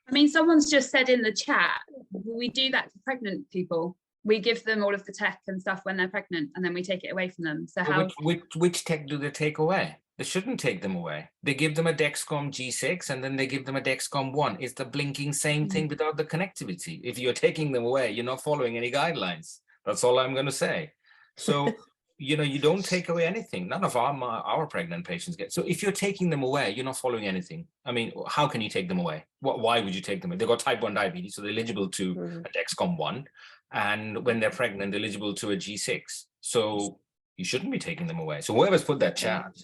I mean, someone's just said in the chat, we do that to pregnant people. we give them all of the tech and stuff when they're pregnant, and then we take it away from them. So how? Which tech do they take away? They shouldn't take them away. They give them a Dexcom G6 and then they give them a Dexcom 1. It's the blinking same thing without the connectivity. If you're taking them away, you're not following any guidelines. That's all I'm going to say. So, you know, you don't take away anything. None of our pregnant patients get. So if you're taking them away, you're not following anything. I mean, how can you take them away? Why would you take them away? They've got type 1 diabetes, so they're eligible to a Dexcom 1. And when they're pregnant, they're eligible to a G6. So you shouldn't be taking them away. So whoever's put that chart,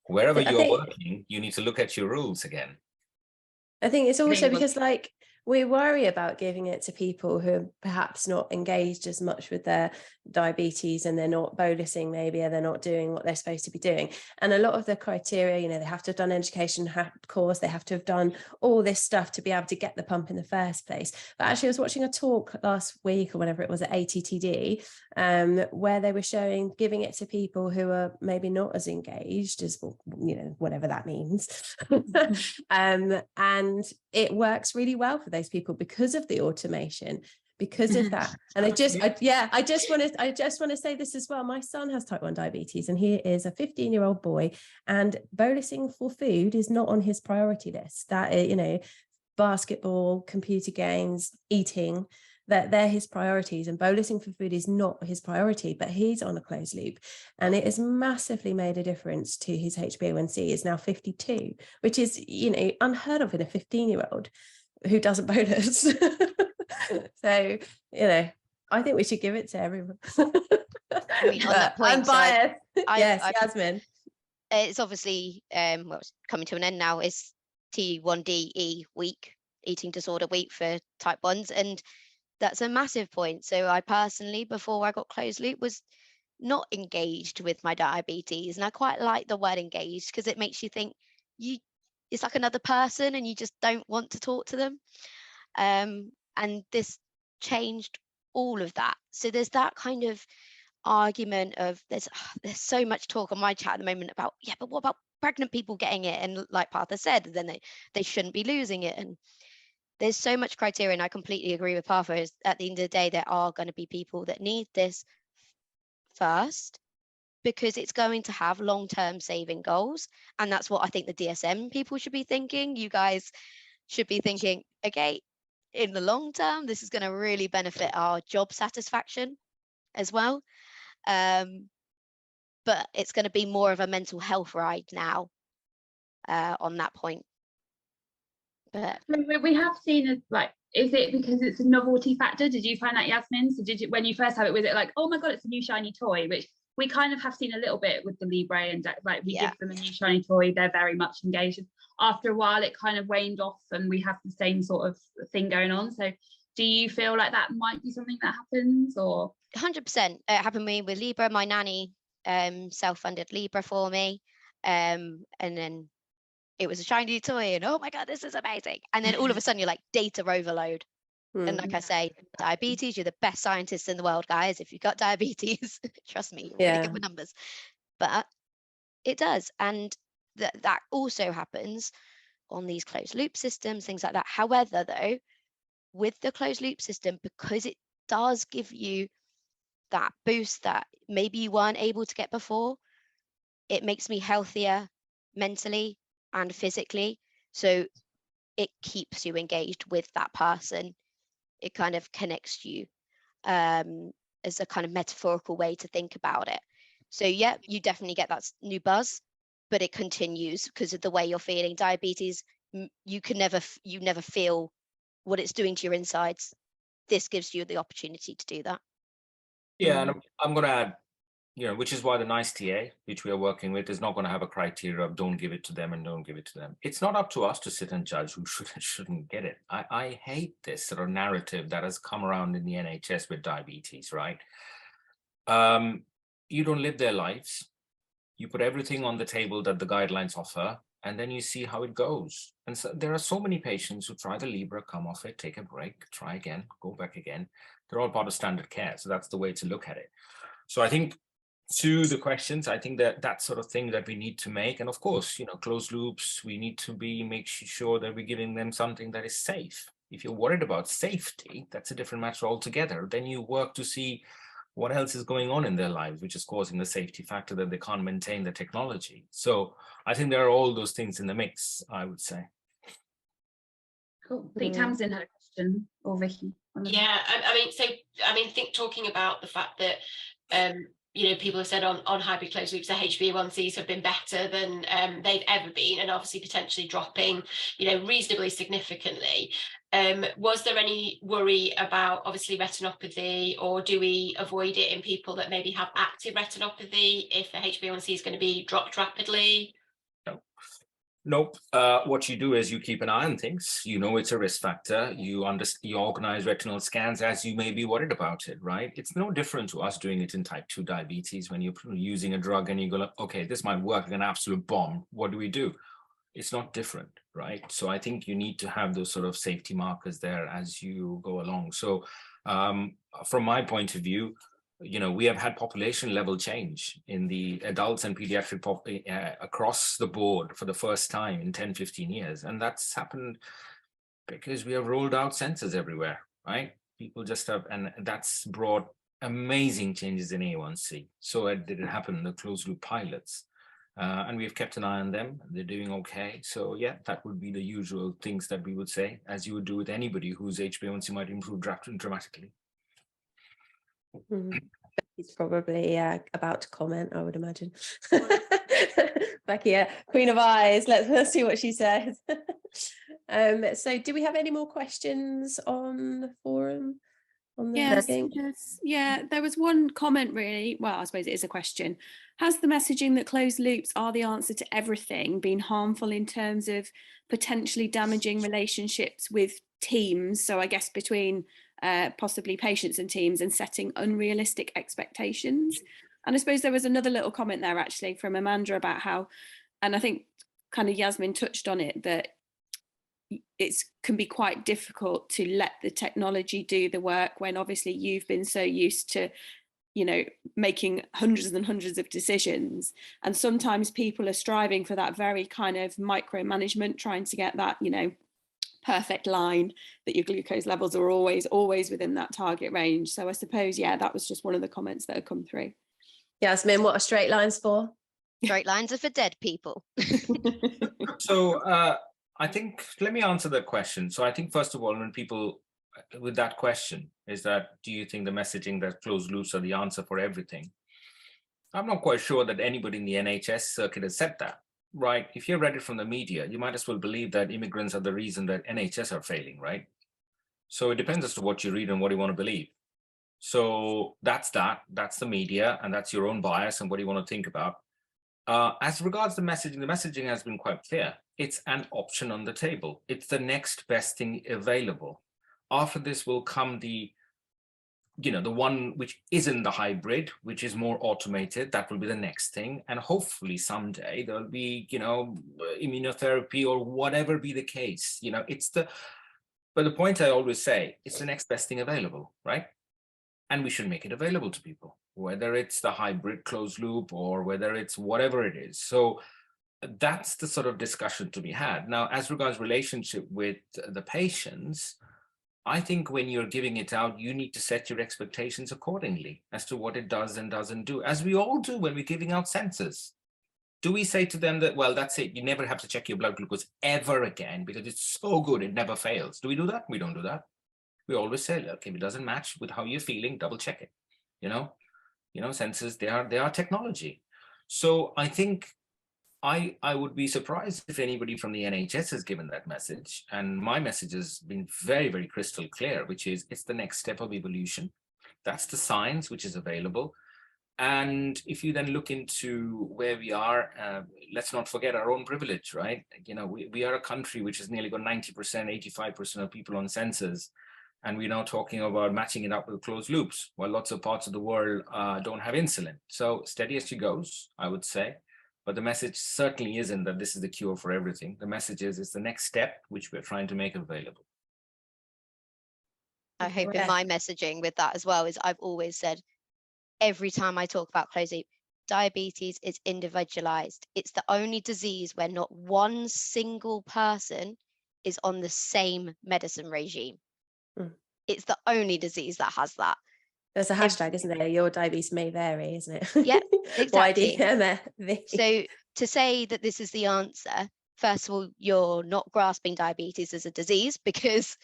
wherever you're working, you need to look at your rules again. I think it's also because, like, we worry about giving it to people who are perhaps not engaged as much with their diabetes, and they're not bolusing maybe, or they're not doing what they're supposed to be doing. And a lot of the criteria, you know, they have to have done an education course, they have to have done all this stuff to be able to get the pump in the first place. But actually I was watching a talk last week or whenever it was at ATTD, where they were showing giving it to people who are maybe not as engaged as, you know, whatever that means. And it works really well for those people because of the automation, because of that. And I just want to say this as well. My son has type 1 diabetes, and he is a 15-year-old boy, and bolusing for food is not on his priority list. That, you know, basketball, computer games, eating, that they're his priorities, and bolusing for food is not his priority. But he's on a closed loop, and it has massively made a difference to his HbA1c. Is now 52, which is, you know, unheard of in a 15-year-old who doesn't bolus. So, you know, I think we should give it to everyone. I mean, on that point, I'm biased. Yes, Yasmin. It's obviously well, it's coming to an end now. It's T1DE week, eating disorder week for type 1s, and that's a massive point. So I personally, before I got closed loop, was not engaged with my diabetes, and I quite like the word engaged because it makes you think it's like another person and you just don't want to talk to them. And this changed all of that. So there's that kind of argument of there's so much talk on my chat at the moment about, yeah, but what about pregnant people getting it? And like Partha said, then they shouldn't be losing it. And there's so much criteria, and I completely agree with Partha. Is at the end of the day, there are going to be people that need this first, because it's going to have long-term saving goals. And that's what I think the DSN people should be thinking. You guys should be thinking, okay, in the long term, this is going to really benefit our job satisfaction as well. But it's going to be more of a mental health ride now on that point. But we have seen, like, is it because it's a novelty factor? Did you find that, Yasmin? So did you, when you first have it, was it like, oh my God, it's a new shiny toy, which we kind of have seen a little bit with the Libre, and like we give them a new shiny toy, they're very much engaged. After a while, it kind of waned off, and we have the same sort of thing going on. So do you feel like that might be something that happens? Or 100%. It happened to me with Libre. My nanny self-funded Libre for me, and then it was a shiny toy, and oh my God, this is amazing. And then all of a sudden you're like, data overload. And like I say, diabetes, you're the best scientists in the world, guys. If you've got diabetes, trust me, you're really good with numbers. But it does. And that also happens on these closed loop systems, things like that. However, though, with the closed loop system, because it does give you that boost that maybe you weren't able to get before, it makes me healthier mentally and physically. So it keeps you engaged with that person. It kind of connects you as a kind of metaphorical way to think about it. So yeah, you definitely get that new buzz, but it continues because of the way you're feeling. Diabetes, you never feel what it's doing to your insides. This gives you the opportunity to do that. Yeah, and I'm going to add, you know, which is why the NICE TA, which we are working with, is not going to have a criteria of don't give it to them and don't give it to them. It's not up to us to sit and judge who should and shouldn't get it. I hate this sort of narrative that has come around in the NHS with diabetes, right? You don't live their lives. You put everything on the table that the guidelines offer, and then you see how it goes. And so there are so many patients who try the Libre, come off it, take a break, try again, go back again. They're all part of standard care. So that's the way to look at it. So I think, to the questions, I think that sort of thing that we need to make, and of course, you know, closed loops, we need to make sure that we're giving them something that is safe. If you're worried about safety, that's a different matter altogether. Then you work to see what else is going on in their lives, which is causing the safety factor that they can't maintain the technology. So I think there are all those things in the mix, I would say. Cool. I think Tamsin had a question, or Vicky. Yeah, I mean, think talking about the fact that you know, people have said on hybrid closed loops, the HbA1cs have been better than they've ever been, and obviously potentially dropping, you know, reasonably significantly. Was there any worry about obviously retinopathy, or do we avoid it in people that maybe have active retinopathy if the HbA1c is going to be dropped rapidly? Nope. What you do is you keep an eye on things. You know it's a risk factor. You organize retinal scans as you may be worried about it, right? It's no different to us doing it in type 2 diabetes when you're using a drug and you go, okay, this might work like an absolute bomb. What do we do? It's not different, right? So I think you need to have those sort of safety markers there as you go along. So from my point of view, you know, we have had population level change in the adults and pediatric across the board for the first time in 10, 15 years. And that's happened because we have rolled out sensors everywhere, right? People just have, and that's brought amazing changes in A1C. So it didn't happen in the closed loop pilots. And we've kept an eye on them. They're doing okay. So yeah, that would be the usual things that we would say, as you would do with anybody whose HbA1c might improve dramatically. He's probably about to comment, I would imagine. Becky, Queen of Eyes. Let's see what she says. So do we have any more questions on the forum? Yeah, there was one comment really. Well, I suppose it is a question. Has the messaging that closed loops are the answer to everything been harmful in terms of potentially damaging relationships with teams? So I guess between possibly patients and teams, and setting unrealistic expectations. And I suppose there was another little comment there actually from Amanda about how, and I think kind of Yasmin touched on it, that it can be quite difficult to let the technology do the work when obviously you've been so used to, you know, making hundreds and hundreds of decisions. And sometimes people are striving for that very kind of micromanagement, trying to get that, you know, perfect line that your glucose levels are always within that target range. So I suppose, yeah, that was just one of the comments that had come through. Yasmin, what are straight lines for? Straight lines are for dead people. So I think, let me answer that question. So I think, first of all, when people, with that question, is that, do you think the messaging that closed loops are the answer for everything? I'm not quite sure that anybody in the NHS circuit has said that. Right, if you read it from the media, you might as well believe that immigrants are the reason that NHS are failing, right? So it depends as to what you read and what you want to believe. So that's the media, and that's your own bias and what you want to think about. As regards the messaging has been quite clear. It's an option on the table. It's the next best thing available. After this will come the, you know, the one which isn't the hybrid, which is more automated. That will be the next thing. And hopefully someday there'll be, you know, immunotherapy or whatever be the case. You know, but the point I always say, it's the next best thing available, right? And we should make it available to people, whether it's the hybrid closed loop or whether it's whatever it is. So that's the sort of discussion to be had. Now, as regards relationship with the patients, I think when you're giving it out, you need to set your expectations accordingly as to what it does and doesn't do, as we all do when we're giving out sensors. Do we say to them that, well, that's it, you never have to check your blood glucose ever again because it's so good, it never fails? Do we do that? We don't do that. We always say, look, if it doesn't match with how you're feeling, double check it. You know, sensors, they are technology. So I think I would be surprised if anybody from the NHS has given that message. And my message has been very, very crystal clear, which is it's the next step of evolution. That's the science which is available. And if you then look into where we are, let's not forget our own privilege, right? You know, we are a country which has nearly got 90%, 85% of people on sensors. And we're now talking about matching it up with closed loops, while lots of parts of the world don't have insulin. So steady as she goes, I would say. But the message certainly isn't that this is the cure for everything. The message is it's the next step, which we're trying to make available. I hope in my messaging with that as well is I've always said, every time I talk about closed loop, diabetes is individualized. It's the only disease where not one single person is on the same medicine regime. Mm. It's the only disease that has that. There's a hashtag, isn't there? Your diabetes may vary, isn't it? Yep, exactly. YDMV. So to say that this is the answer, first of all, you're not grasping diabetes as a disease, because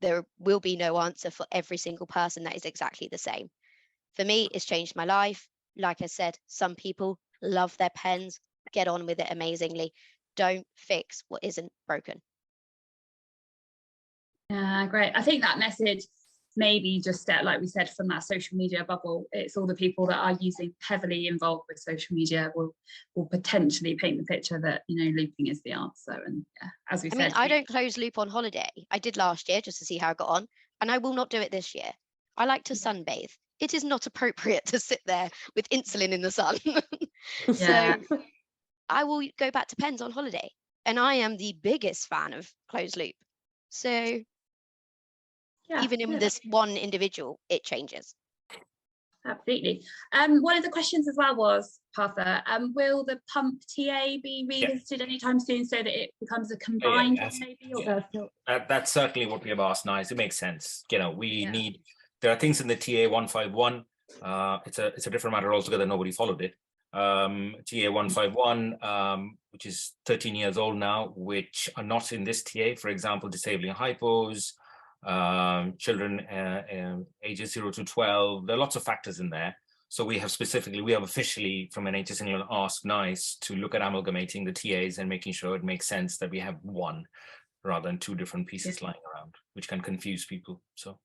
there will be no answer for every single person that is exactly the same. For me, it's changed my life. Like I said, some people love their pens, get on with it amazingly. Don't fix what isn't broken. Yeah, great. I think that message, maybe just like we said, from that social media bubble, it's all the people that are heavily involved with social media will potentially paint the picture that, you know, looping is the answer. And yeah, as we said, I don't close loop on holiday. I did last year just to see how I got on, and I will not do it this year. I like to sunbathe. It is not appropriate to sit there with insulin in the sun. Yeah. So I will go back to pens on holiday, and I am the biggest fan of closed loop. So Yeah, even in this one individual, it changes. Absolutely. One of the questions as well was, Partha, will the pump TA be revisited anytime soon so that it becomes a combined one maybe? Or that's certainly what we have asked NICE. It makes sense. You know, we need, there are things in the TA 151. It's a different matter altogether. Nobody followed it. TA 151, which is 13 years old now, which are not in this TA. For example, disabling hypos, children ages 0 to 12. There are lots of factors in there. So we have officially from NHS England asked NICE to look at amalgamating the TAs and making sure it makes sense that we have one rather than two different pieces lying around, which can confuse people. So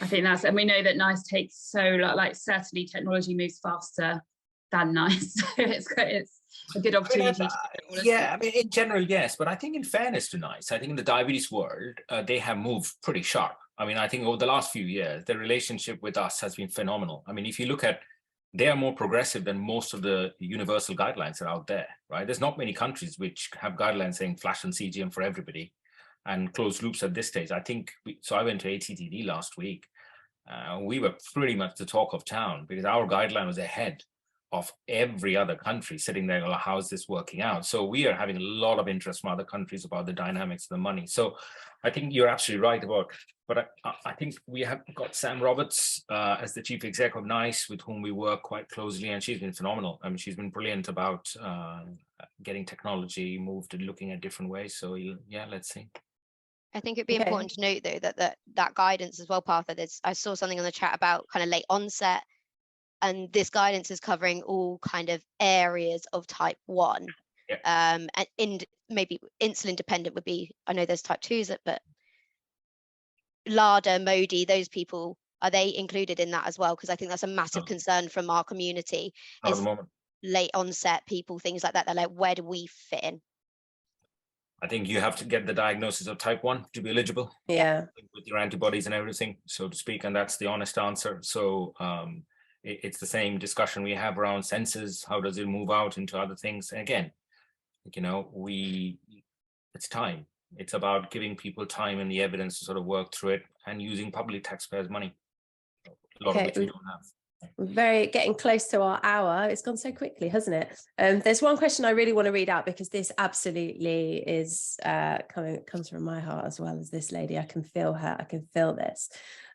I think and we know that NICE takes like certainly technology moves faster than NICE. So it's a good opportunity. In general, yes. But I think in fairness to NICE, I think in the diabetes world, they have moved pretty sharp. I mean, I think over the last few years, their relationship with us has been phenomenal. I mean, if you look at, they are more progressive than most of the universal guidelines that are out there, right? There's not many countries which have guidelines saying flash and CGM for everybody and closed loops at this stage. I think, so I went to ATTD last week. We were pretty much the talk of town because our guideline was ahead of every other country sitting there, how is this working out? So we are having a lot of interest from other countries about the dynamics of the money. So I think you're absolutely right about, but I think we have got Sam Roberts as the chief exec of NICE, with whom we work quite closely, and she's been phenomenal. I mean, she's been brilliant about getting technology moved and looking at different ways. So yeah, let's see. I think it'd be important to note though that guidance as well, Partha. I saw something on the chat about kind of late onset, and this guidance is covering all kind of areas of type 1. And maybe insulin dependent would be, I know there's type 2s, but LADA, MODI, those people, are they included in that as well? Because I think that's a massive concern from our community. Is late onset people, things like that. They're like, where do we fit in? I think you have to get the diagnosis of type 1 to be eligible. Yeah. With your antibodies and everything, so to speak, and that's the honest answer. So it's the same discussion we have around sensors. How does it move out into other things? And again, you know, it's time. It's about giving people time and the evidence to sort of work through it and using public taxpayers' money. A lot of which we don't have. Very getting close to our hour. It's gone so quickly, hasn't it? There's one question I really want to read out because this absolutely is comes from my heart as well as this lady. I can feel her. I can feel this.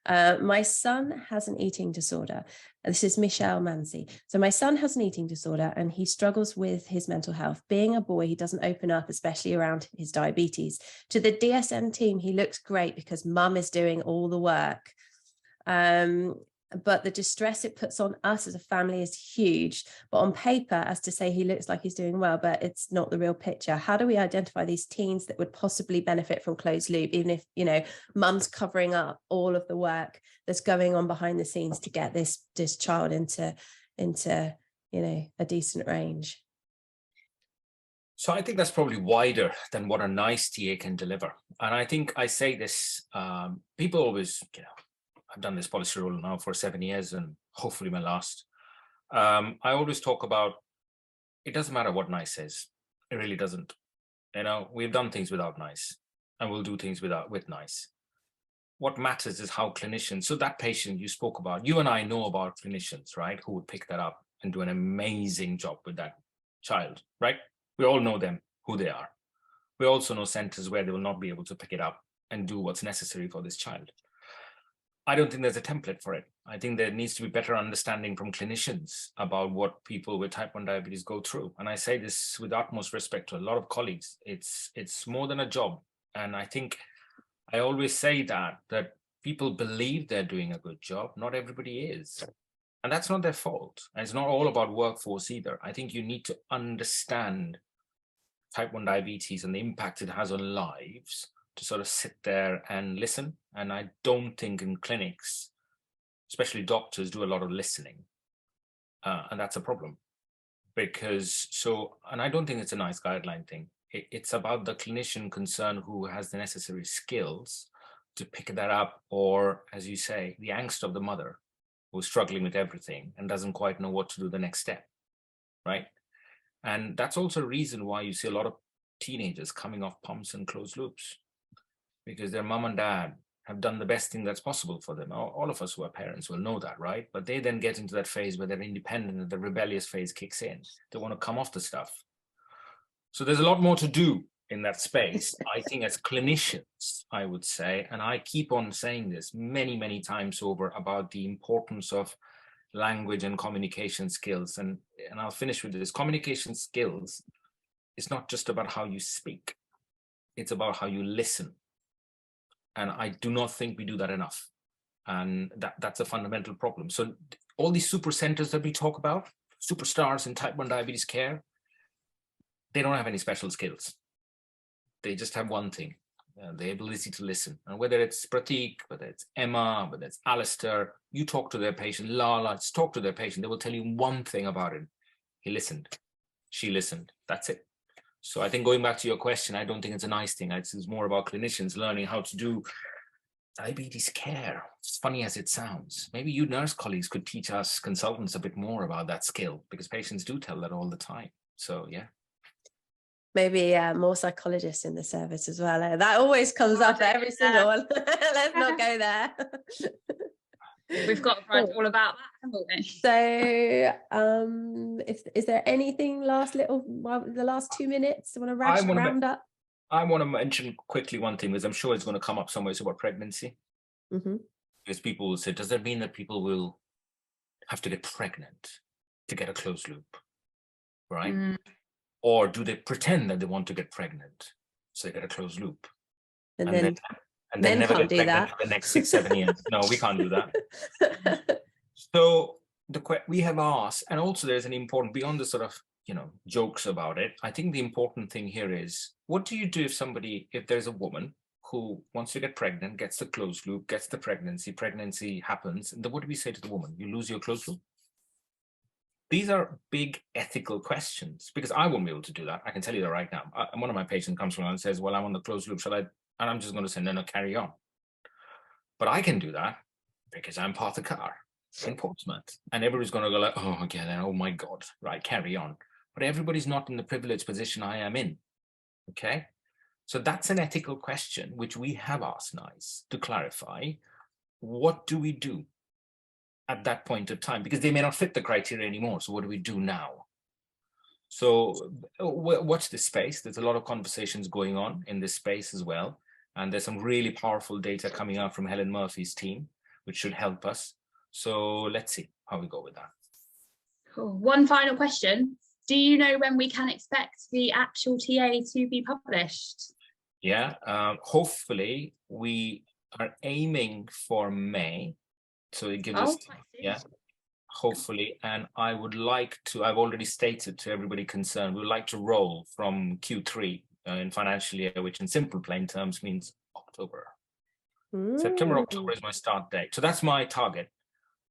My son has an eating disorder. This is Michelle Manzi. So my son has an eating disorder and he struggles with his mental health. Being a boy, he doesn't open up, especially around his diabetes. To the DSN team, he looks great because mum is doing all the work. But the distress it puts on us as a family is huge. But on paper, as to say he looks like he's doing well, but it's not the real picture. How do we identify these teens that would possibly benefit from closed loop, even if, you know, mum's covering up all of the work that's going on behind the scenes to get this child into you know, a decent range? So I think that's probably wider than what a NICE TA can deliver. And I think I say this, people always, you know, I've done this policy role now for 7 years and hopefully my last. I always talk about, it doesn't matter what NICE says. It really doesn't. You know, we've done things without NICE and we'll do things with NICE. What matters is how clinicians, so that patient you spoke about, you and I know about clinicians, right? Who would pick that up and do an amazing job with that child, right? We all know them, who they are. We also know centers where they will not be able to pick it up and do what's necessary for this child. I don't think there's a template for it. I think there needs to be better understanding from clinicians about what people with type 1 diabetes go through. And I say this with utmost respect to a lot of colleagues. It's more than a job. And I think I always say that people believe they're doing a good job. Not everybody is. And that's not their fault. And it's not all about workforce either. I think you need to understand type 1 diabetes and the impact it has on lives to sort of sit there and listen. And I don't think in clinics, especially doctors, do a lot of listening. And that's a problem. And I don't think it's a nice guideline thing. It's about the clinician concerned who has the necessary skills to pick that up, or, as you say, the angst of the mother who's struggling with everything and doesn't quite know what to do the next step, right? And that's also a reason why you see a lot of teenagers coming off pumps and closed loops, because their mom and dad have done the best thing that's possible for them. All of us who are parents will know that, right? But they then get into that phase where they're independent and the rebellious phase kicks in. They want to come off the stuff. So there's a lot more to do in that space, I think, as clinicians, I would say, and I keep on saying this many, many times over about the importance of language and communication skills. And I'll finish with this. Communication skills is not just about how you speak. It's about how you listen. And I do not think we do that enough. And that's a fundamental problem. So all these super centers that we talk about, superstars in type 1 diabetes care, they don't have any special skills. They just have one thing, the ability to listen. And whether it's Pratik, whether it's Emma, whether it's Alistair, you talk to their patient, Lala, just talk to their patient. They will tell you one thing about it. He listened. She listened. That's it. So I think going back to your question, I don't think it's a nice thing. It's more about clinicians learning how to do diabetes care. As funny as it sounds. Maybe you nurse colleagues could teach us consultants a bit more about that skill, because patients do tell that all the time. So yeah. Maybe more psychologists in the service as well. That always comes up at every single one. Let's not go there. We've got to write all about that, haven't we? So is there anything the last 2 minutes I want to round up? I want to mention quickly one thing, because I'm sure it's going to come up somewhere. It's about pregnancy. Mm-hmm. Because people will say, does that mean that people will have to get pregnant to get a closed loop, right? Mm. Or do they pretend that they want to get pregnant so they get a closed loop? And then never get pregnant for the next 6-7 years. No, we can't do that. So we have asked, and also there's an important, beyond the sort of, jokes about it, I think the important thing here is, what do you do if there's a woman who wants to get pregnant, gets the closed loop, gets the pregnancy happens, and then what do we say to the woman? You lose your closed loop? These are big ethical questions, because I won't be able to do that. I can tell you that right now. One of my patients comes from and says, well, I'm on the closed loop. Shall I? And I'm just going to say, no, carry on. But I can do that because I'm Partha in Portsmouth. And everybody's going to go like, oh, okay, then, oh my God, right, carry on. But everybody's not in the privileged position I am in. Okay? So that's an ethical question, which we have asked NICE to clarify. What do we do at that point of time? Because they may not fit the criteria anymore. So what do we do now? So watch this space. There's a lot of conversations going on in this space as well. And there's some really powerful data coming out from Helen Murphy's team, which should help us. So let's see how we go with that. Cool. One final question. Do you know when we can expect the actual TA to be published? Yeah, hopefully we are aiming for May. So it gives us, hopefully. And I would like to, I've already stated to everybody concerned, we would like to roll from Q3 in financial year, which in simple plain terms means October. September, October is my start date. So that's my target.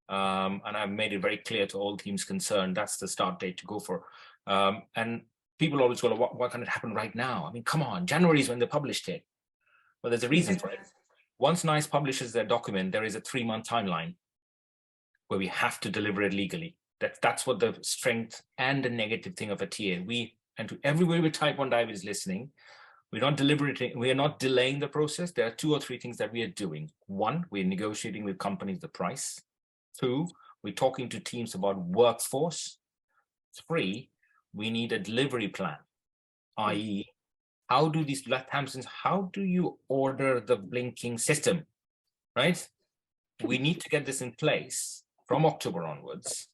And I've made it very clear to all teams concerned, that's the start date to go for. And people always go, why can't it happen right now? I mean, come on, January is when they published it. Well, there's a reason for it. Once NICE publishes their document, there is a 3-month timeline where we have to deliver it legally. That's what the strength and the negative thing of a TA. And to everybody with type 1 diabetes listening, we are not delaying the process. There are 2 or 3 things that we are doing. 1, we're negotiating with companies the price. 2, we're talking to teams about workforce. 3, we need a delivery plan, i.e., how do these Hamptons, how do you order the blinking system, right? We need to get this in place from October onwards.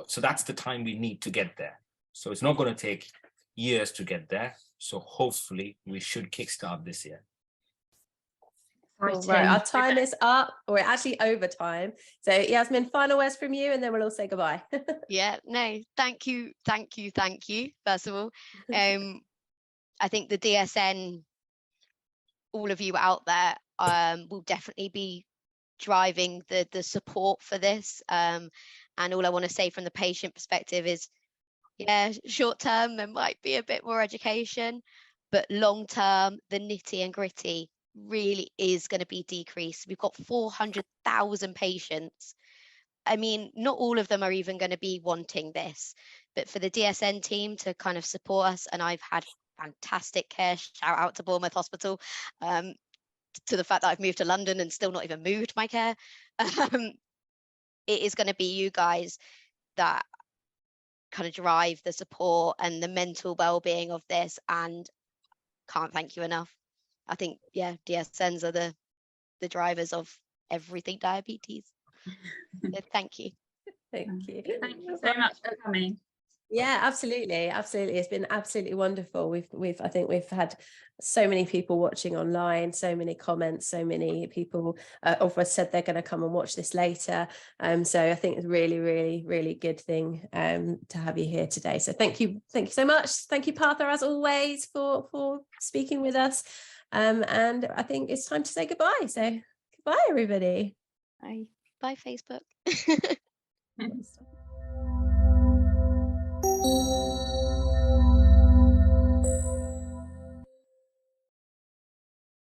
So that's the time we need to get there. So it's not going to take years to get there. So hopefully we should kickstart this year. All right, our time is up. We're actually over time. So Yasmin, final words from you, and then we'll all say goodbye. Yeah, no, thank you. First of all, I think the DSN, all of you out there, will definitely be driving the support for this. And all I want to say from the patient perspective is, yeah, short term there might be a bit more education, but long term the nitty and gritty really is going to be decreased. We've got 400,000 patients. I mean, not all of them are even going to be wanting this, but for the DSN team to kind of support us, and I've had fantastic care, shout out to Bournemouth Hospital, to the fact that I've moved to London and still not even moved my care. It is going to be you guys that kind of drive the support and the mental well-being of this, and can't thank you enough. I think, yeah, DSNs are the drivers of everything diabetes. So thank you. Thank you. Thank you so much for coming. Yeah, absolutely. It's been absolutely wonderful. I think we've had so many people watching online, so many comments, so many people have said they're going to come and watch this later. So I think it's really, really, really good thing to have you here today. So thank you so much. Thank you, Partha, as always, for speaking with us. And I think it's time to say goodbye. So goodbye, everybody. Bye, Facebook.